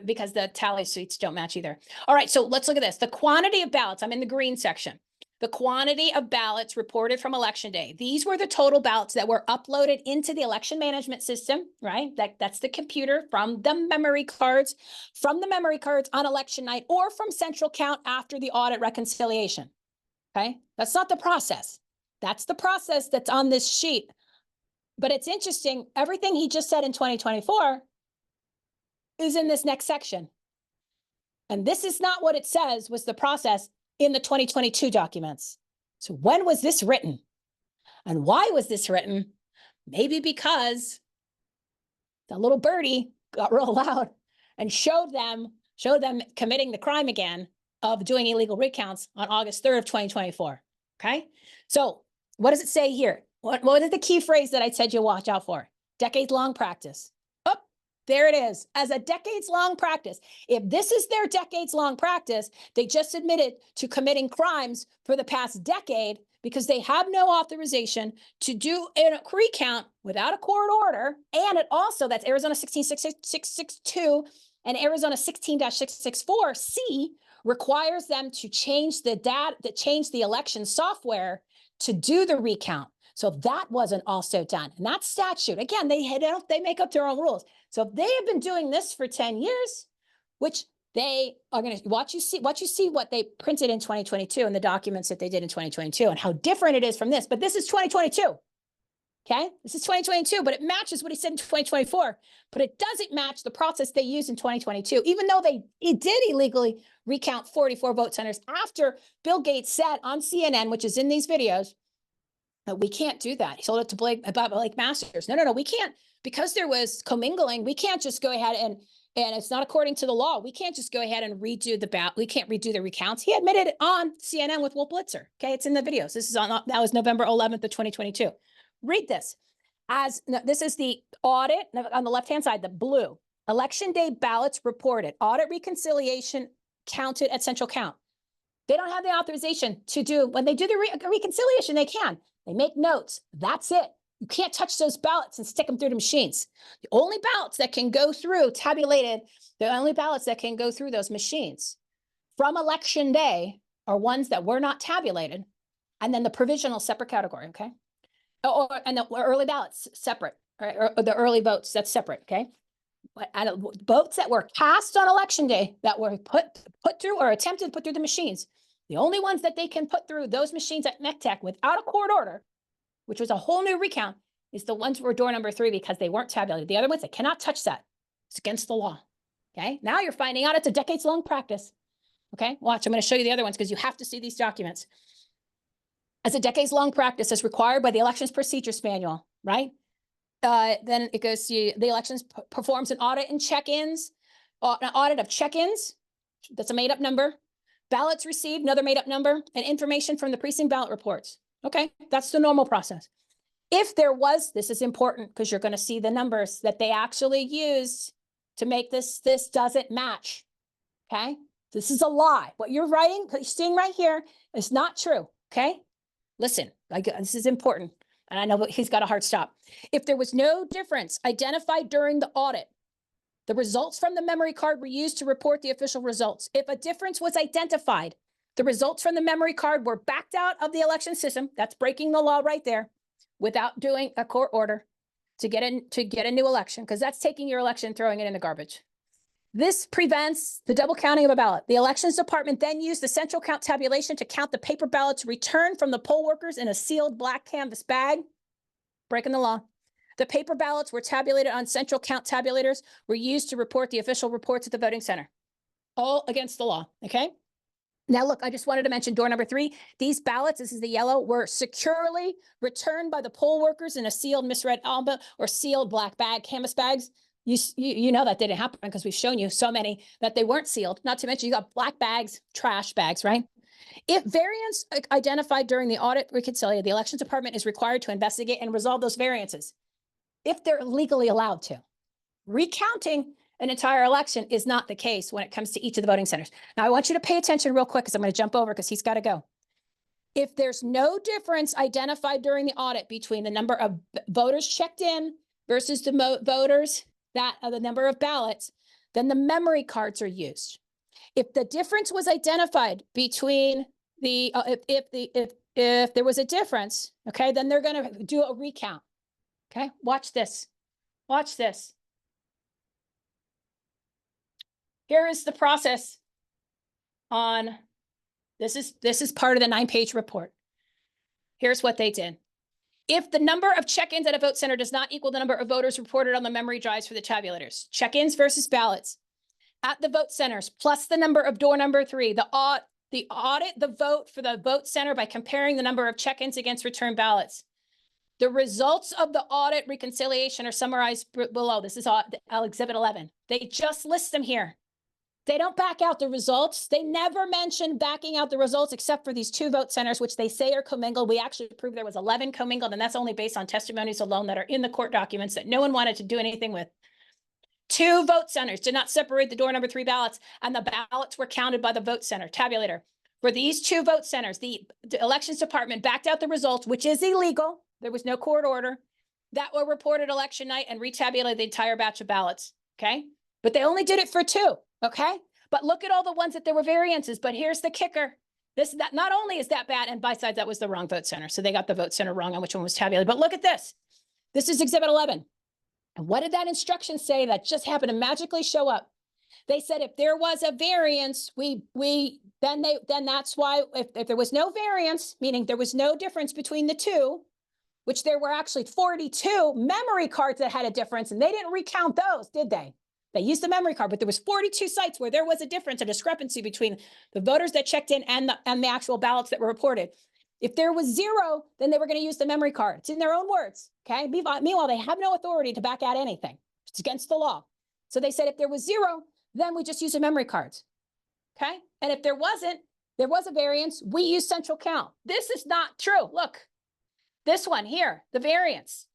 Because the tally sheets don't match either. All right, so let's look at this. The quantity of ballots, I'm in the green section. The quantity of ballots reported from election day. These were the total ballots that were uploaded into the election management system, right? That's the computer from the memory cards on election night, or from central count after the audit reconciliation. Okay, that's not the process. That's the process that's on this sheet. But it's interesting, everything he just said in 2024 is in this next section. And this is not what it says was the process in the 2022 documents. So when was this written? And why was this written? Maybe because the little birdie got real loud and showed them committing the crime again of doing illegal recounts on August 3rd of 2024. Okay. So what does it say here? What is the key phrase that I said you watch out for? Decades-long practice. There it is, as a decades-long practice. If this is their decades-long practice, they just admitted to committing crimes for the past decade because they have no authorization to do a recount without a court order. And it also, that's Arizona 16662 and Arizona 16-664C requires them to change the election software to do the recount. So that wasn't also done. And that statute, again, they make up their own rules. So if they have been doing this for 10 years, which they are going to watch you see what they printed in 2022 and the documents that they did in 2022 and how different it is from this. But this is 2022. Okay, this is 2022, but it matches what he said in 2024, but it doesn't match the process they used in 2022, even though he did illegally recount 44 vote centers after Bill Gates said on CNN, which is in these videos, that we can't do that. He told it to Blake Masters. No, we can't because there was commingling, we can't just go ahead and it's not according to the law. We can't just go ahead and redo the ballot. We can't redo the recounts. He admitted it on CNN with Wolf Blitzer. Okay, it's in the videos. This is on, that was November 11th of 2022. Read this. This is the audit on the left-hand side, the blue. Election day ballots reported. Audit reconciliation counted at central count. They don't have the authorization to do, when they do the reconciliation, they can. They make notes. That's it. You can't touch those ballots and stick them through the machines. The only ballots that can go through tabulated, the only ballots that can go through those machines from election day are ones that were not tabulated. And then the provisional separate category, okay? And the early ballots separate, right? Or the early votes, that's separate, okay? And votes that were cast on election day that were put through or attempted to put through the machines, the only ones that they can put through those machines at MECTEC without a court order, which was a whole new recount, is the ones were door number 3 because they weren't tabulated. The other ones, they cannot touch that. It's against the law, okay? Now you're finding out it's a decades-long practice, okay? Watch, I'm gonna show you the other ones because you have to see these documents. As a decades-long practice as required by the Elections Procedures Manual, right? Then it goes to the elections performs an audit and check-ins, an audit of check-ins, that's a made-up number, ballots received, another made-up number, and information from the precinct ballot reports. Okay, that's the normal process. If there was, this is important because you're going to see the numbers that they actually used to make this doesn't match. Okay, this is a lie. What you're writing, what you're seeing right here is not true. Okay, listen, this is important. And I know he's got a hard stop. If there was no difference identified during the audit, the results from the memory card were used to report the official results. If a difference was identified, the results from the memory card were backed out of the election system. That's breaking the law right there without doing a court order to get a new election, because that's taking your election and throwing it in the garbage. This prevents the double counting of a ballot. The elections department then used the central count tabulation to count the paper ballots returned from the poll workers in a sealed black canvas bag, breaking the law. The paper ballots were tabulated on central count tabulators, were used to report the official reports at the voting center. All against the law, okay? Now look, I just wanted to mention door number 3. These ballots, this is the yellow, were securely returned by the poll workers in a sealed misread envelope or sealed black bag, canvas bags. You know that didn't happen because we've shown you so many that they weren't sealed. Not to mention you got black bags, trash bags, right? If variants identified during the audit reconciliation, the elections department is required to investigate and resolve those variances if they're legally allowed to. Recounting an entire election is not the case when it comes to each of the voting centers. Now I want you to pay attention real quick because I'm going to jump over because he's got to go. If there's no difference identified during the audit between the number of voters checked in versus the voters that the number of ballots, then the memory cards are used. If the difference was identified between the, if there was a difference, okay, then they're going to do a recount. Okay, watch this. Watch this. Here is the process on, this is part of the 9-page report. Here's what they did. If the number of check-ins at a vote center does not equal the number of voters reported on the memory drives for the tabulators, check-ins versus ballots at the vote centers, plus the number of door number 3, the audit the vote for the vote center by comparing the number of check-ins against return ballots. The results of the audit reconciliation are summarized below. This is Exhibit 11. They just list them here. They don't back out the results. They never mention backing out the results except for these 2 vote centers, which they say are commingled. We actually proved there was 11 commingled, and that's only based on testimonies alone that are in the court documents that no one wanted to do anything with. 2 vote centers did not separate the door number 3 ballots, and the ballots were counted by the vote center tabulator. For these 2 vote centers, the elections department backed out the results, which is illegal. There was no court order that were reported election night and retabulated the entire batch of ballots. Okay. But they only did it for 2. Okay. But look at all the ones that there were variances. But here's the kicker. That not only is that bad, and besides that was the wrong vote center. So they got the vote center wrong on which one was tabulated. But look at this. This is Exhibit 11. And what did that instruction say that just happened to magically show up? They said if there was a variance, then that's why if there was no variance, meaning there was no difference between the 2, which there were actually 42 memory cards that had a difference, and they didn't recount those, did they? They used the memory card, but there was 42 sites where there was a difference, a discrepancy between the voters that checked in and the actual ballots that were reported. If there was 0, then they were going to use the memory card. It's in their own words. Okay. Meanwhile, they have no authority to back out anything. It's against the law. So they said if there was 0, then we just use the memory cards. Okay. And if there wasn't, there was a variance, we use central count. This is not true. Look, this one here, the variance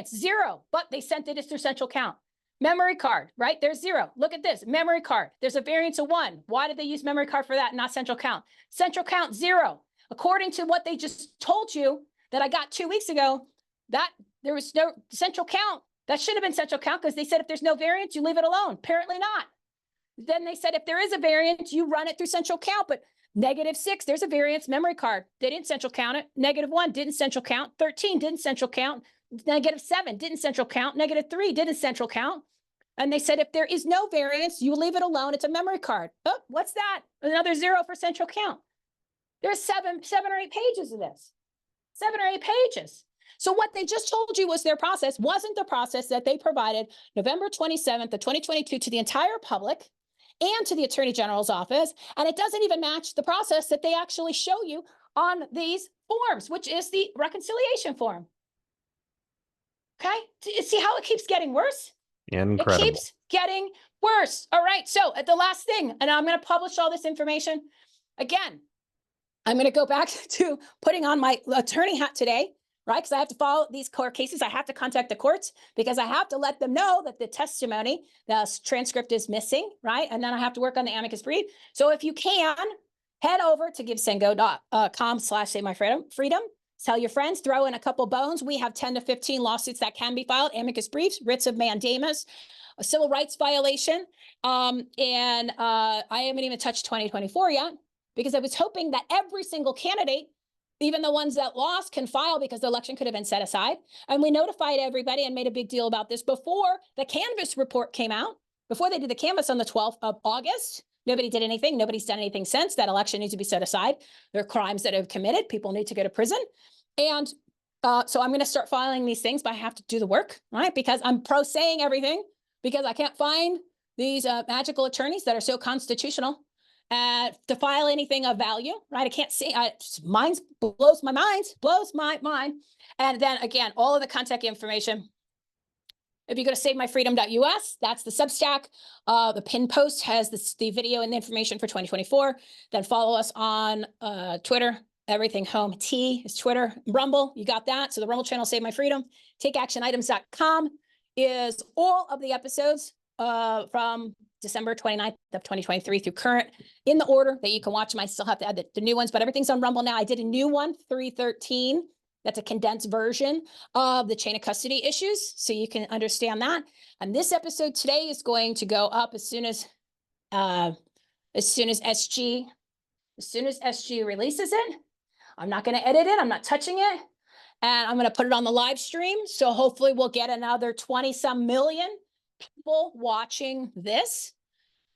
0, but they sent it through central count. Memory card, right? There's 0. Look at this memory card. There's a variance of 1. Why did they use memory card for that? Not central count. Central count 0. According to what they just told you that I got 2 weeks ago, that there was no central count. That should have been central count because they said if there's no variance, you leave it alone. Apparently not. Then they said if there is a variance, you run it through central count, but -6, there's a variance memory card. They didn't central count it. -1 didn't central count. 13 didn't central count. -7 didn't central count. -3 didn't central count. And they said if there is no variance, you leave it alone. It's a memory card. Oh, what's that? Another 0 for central count. There's seven or 8 pages of this. 7 or 8 pages. So what they just told you was their process wasn't the process that they provided November 27th of 2022 to the entire public and to the Attorney General's office. And it doesn't even match the process that they actually show you on these forms, which is the reconciliation form. Okay, see how it keeps getting worse? Incredible. It keeps getting worse. All right, so at the last thing, and I'm going to publish all this information again. I'm going to go back to putting on my attorney hat today, right? Because I have to follow these court cases. I have to contact the courts because I have to let them know that the testimony, the transcript is missing, right? And then I have to work on the amicus brief. So if you can, head over to givesendgo.com/savemyfreedom. Tell your friends, throw in a couple bones. We have 10 to 15 lawsuits that can be filed, amicus briefs, writs of mandamus, a civil rights violation. I haven't even touched 2024 yet because I was hoping that every single candidate, even the ones that lost, can file because the election could have been set aside. And we notified everybody and made a big deal about this before the canvass report came out, before they did the canvass on the 12th of August. Nobody did anything. Nobody's done anything since. That election needs to be set aside. There are crimes that have committed. People need to go to prison. And so I'm going to start filing these things, but I have to do the work, right? Because I'm pro-saying everything because I can't find these magical attorneys that are so constitutional to file anything of value, right? I can't see, blows my mind. And then again, all of the contact information. If you go to savemyfreedom.us, that's the Substack. The pin post has the video and the information for 2024. Then follow us on Twitter. Everything Home T is Twitter. Rumble, you got that. So the Rumble channel, Save My Freedom. TakeActionItems.com is all of the episodes from December 29th of 2023 through current in the order that you can watch them. I still have to add the new ones, but everything's on Rumble now. I did a new one, 313. That's a condensed version of the chain of custody issues, so you can understand that. And this episode today is going to go up as soon as SG releases it. I'm not going to edit it. I'm not touching it. And I'm going to put it on the live stream. So hopefully we'll get another 20-some million people watching this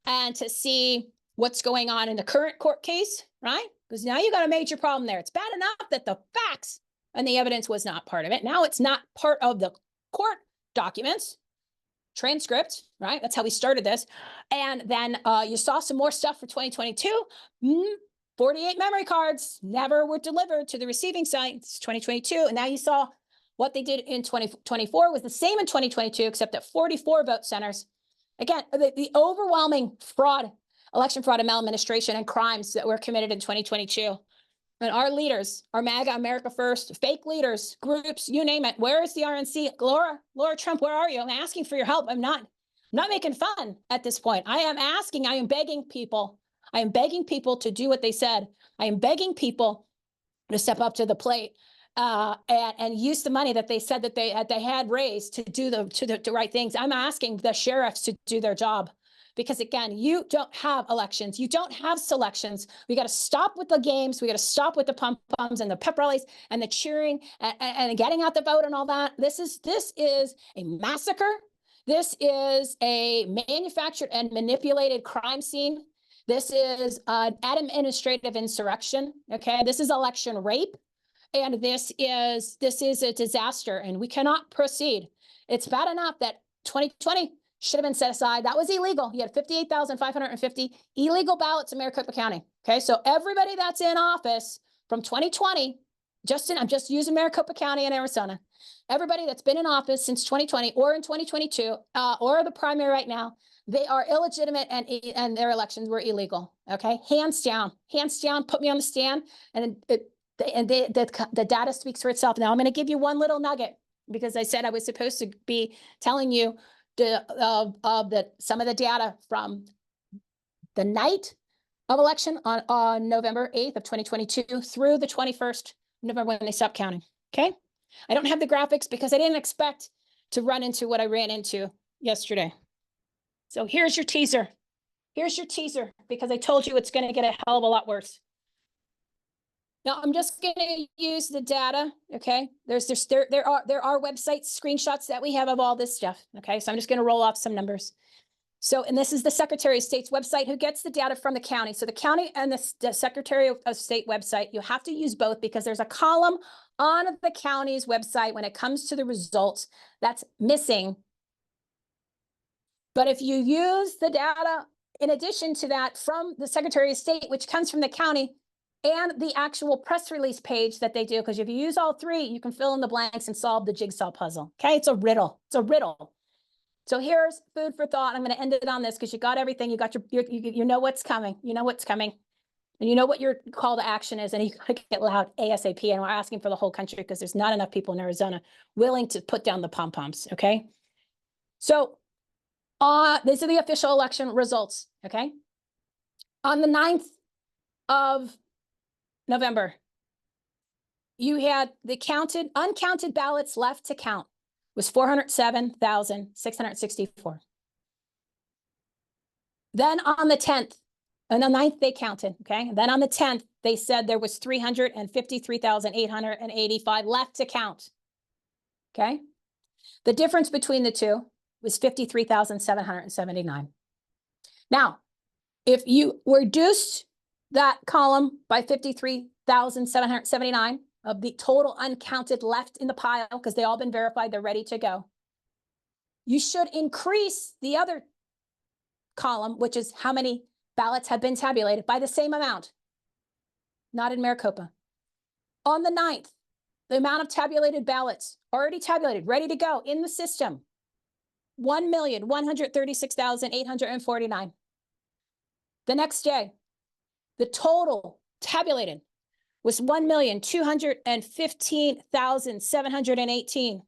and to see what's going on in the current court case, right? Because now you got a major problem there. It's bad enough that the facts and the evidence was not part of it. Now it's not part of the court documents, transcript, right? That's how we started this. And then you saw some more stuff for 2022. 48 memory cards never were delivered to the receiving site. It's 2022. And now you saw what they did in 2024 was the same in 2022, except at 44 vote centers. Again, the overwhelming fraud, election fraud and maladministration and crimes that were committed in 2022. And our leaders, our MAGA, America First, fake leaders, groups, you name it. Where is the RNC? Laura Trump, where are you? I'm asking for your help. I'm not making fun at this point. I am begging people. I am begging people to do what they said. I am begging people to step up to the plate and use the money that they said that they had raised to do the right things. I'm asking the sheriffs to do their job. Because again, you don't have elections. You don't have selections. We got to stop with the games. We got to stop with the pom-poms and the pep rallies and the cheering and getting out the vote and all that. This is a massacre. This is a manufactured and manipulated crime scene. This is an administrative insurrection. Okay, this is election rape, and this is a disaster. And we cannot proceed. It's bad enough that 2020. Should have been set aside. That was illegal. You had 58,550 illegal ballots in Maricopa County. Okay, so everybody that's in office from 2020, I'm just using Maricopa County in Arizona. Everybody that's been in office since 2020 or in 2022 or the primary right now, they are illegitimate and their elections were illegal. Okay, hands down, put me on the stand, and the data speaks for itself. Now I'm going to give you one little nugget because I said I was supposed to be telling you some of the data from the night of election on November 8th of 2022 through the 21st November when they stopped counting. Okay, I don't have the graphics because I didn't expect to run into what I ran into yesterday. So here's your teaser. Here's your teaser because I told you it's going to get a hell of a lot worse. Now I'm just going to use the data. Okay, there are website screenshots that we have of all this stuff. Okay, so I'm just going to roll off some numbers. So, and this is the Secretary of State's website who gets the data from the county. So the county and the Secretary of State website, you have to use both because there's a column on the county's website when it comes to the results that's missing. But if you use the data in addition to that from the Secretary of State, which comes from the county, and the actual press release page that they do, because if you use all three, you can fill in the blanks and solve the jigsaw puzzle. Okay, it's a riddle. It's a riddle. So here's food for thought. I'm going to end it on this because you got everything. You got you know what's coming. You know what's coming, and you know what your call to action is. And you got to get loud ASAP. And we're asking for the whole country because there's not enough people in Arizona willing to put down the pom poms. Okay, so these are the official election results. Okay, on the 9th of November, you had the uncounted ballots left to count was 407,664. Then on the 10th, on the 9th, they counted, okay? And then on the 10th, they said there was 353,885 left to count, okay? The difference between the two was 53,779. Now, if you reduced that column by 53,779 of the total uncounted left in the pile, because they all been verified, they're ready to go, you should increase the other column, which is how many ballots have been tabulated, by the same amount. Not in Maricopa. On the 9th, the amount of tabulated ballots already tabulated, ready to go in the system, 1,136,849. The next day, the total tabulated was 1,215,718.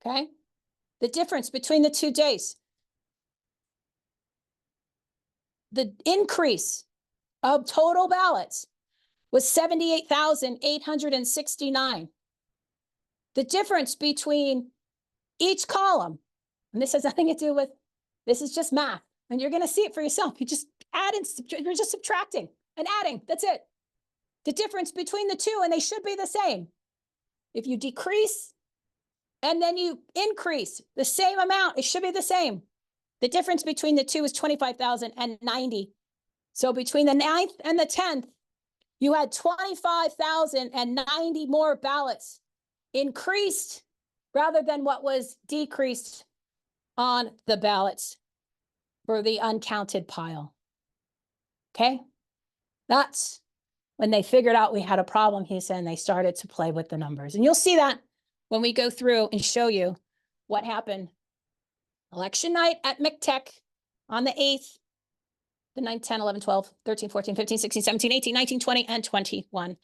Okay, the difference between the 2 days, the increase of total ballots was 78,869. The difference between each column, and this has nothing to do with, this is just math, and you're going to see it for yourself. You just add and you're just subtracting and adding. That's it. The difference between the two, and they should be the same. If you decrease and then you increase the same amount, it should be the same. The difference between the two is 25,090. So between the 9th and the 10th, you had 25,090 more ballots increased rather than what was decreased on the ballots for the uncounted pile. Okay, that's when they figured out we had a problem, he said, and they started to play with the numbers. And you'll see that when we go through and show you what happened election night at McTech on the 8th, the 9th, 10, 11, 12, 13, 14, 15, 16, 17, 18, 19, 20, and 21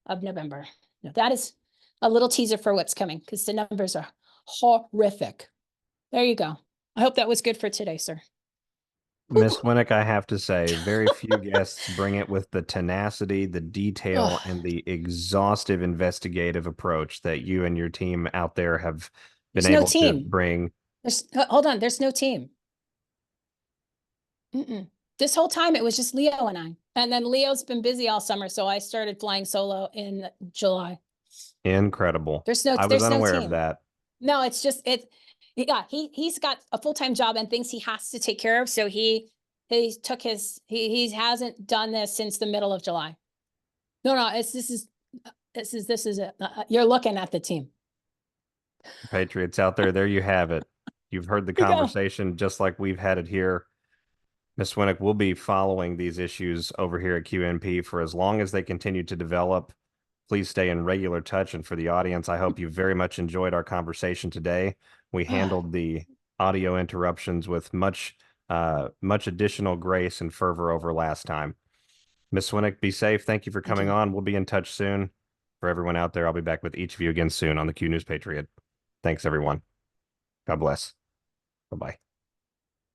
of November. Now, that is a little teaser for what's coming because the numbers are horrific. There you go. I hope that was good for today, sir. Ms. Swinick, I have to say, very few guests bring it with the tenacity, the detail, and the exhaustive investigative approach that you and your team out there have been able to bring. Hold on, there's no team. This whole time it was just Leo and I. And then Leo's been busy all summer, so I started flying solo in July. Incredible. I was unaware of that. No, it's just he's got a full-time job and things he has to take care of. So he hasn't done this since the middle of July. No, this is it. You're looking at the team. Patriots out there, there you have it. You've heard the conversation just like we've had it here. Ms. Swinick, we'll be following these issues over here at QNP for as long as they continue to develop. Please stay in regular touch. And for the audience, I hope you very much enjoyed our conversation today. We handled the audio interruptions with much additional grace and fervor over last time. Ms. Swinick, be safe. Thank you for coming on. We'll be in touch soon. For everyone out there, I'll be back with each of you again soon on the Q News Patriot. Thanks, everyone. God bless. Bye-bye.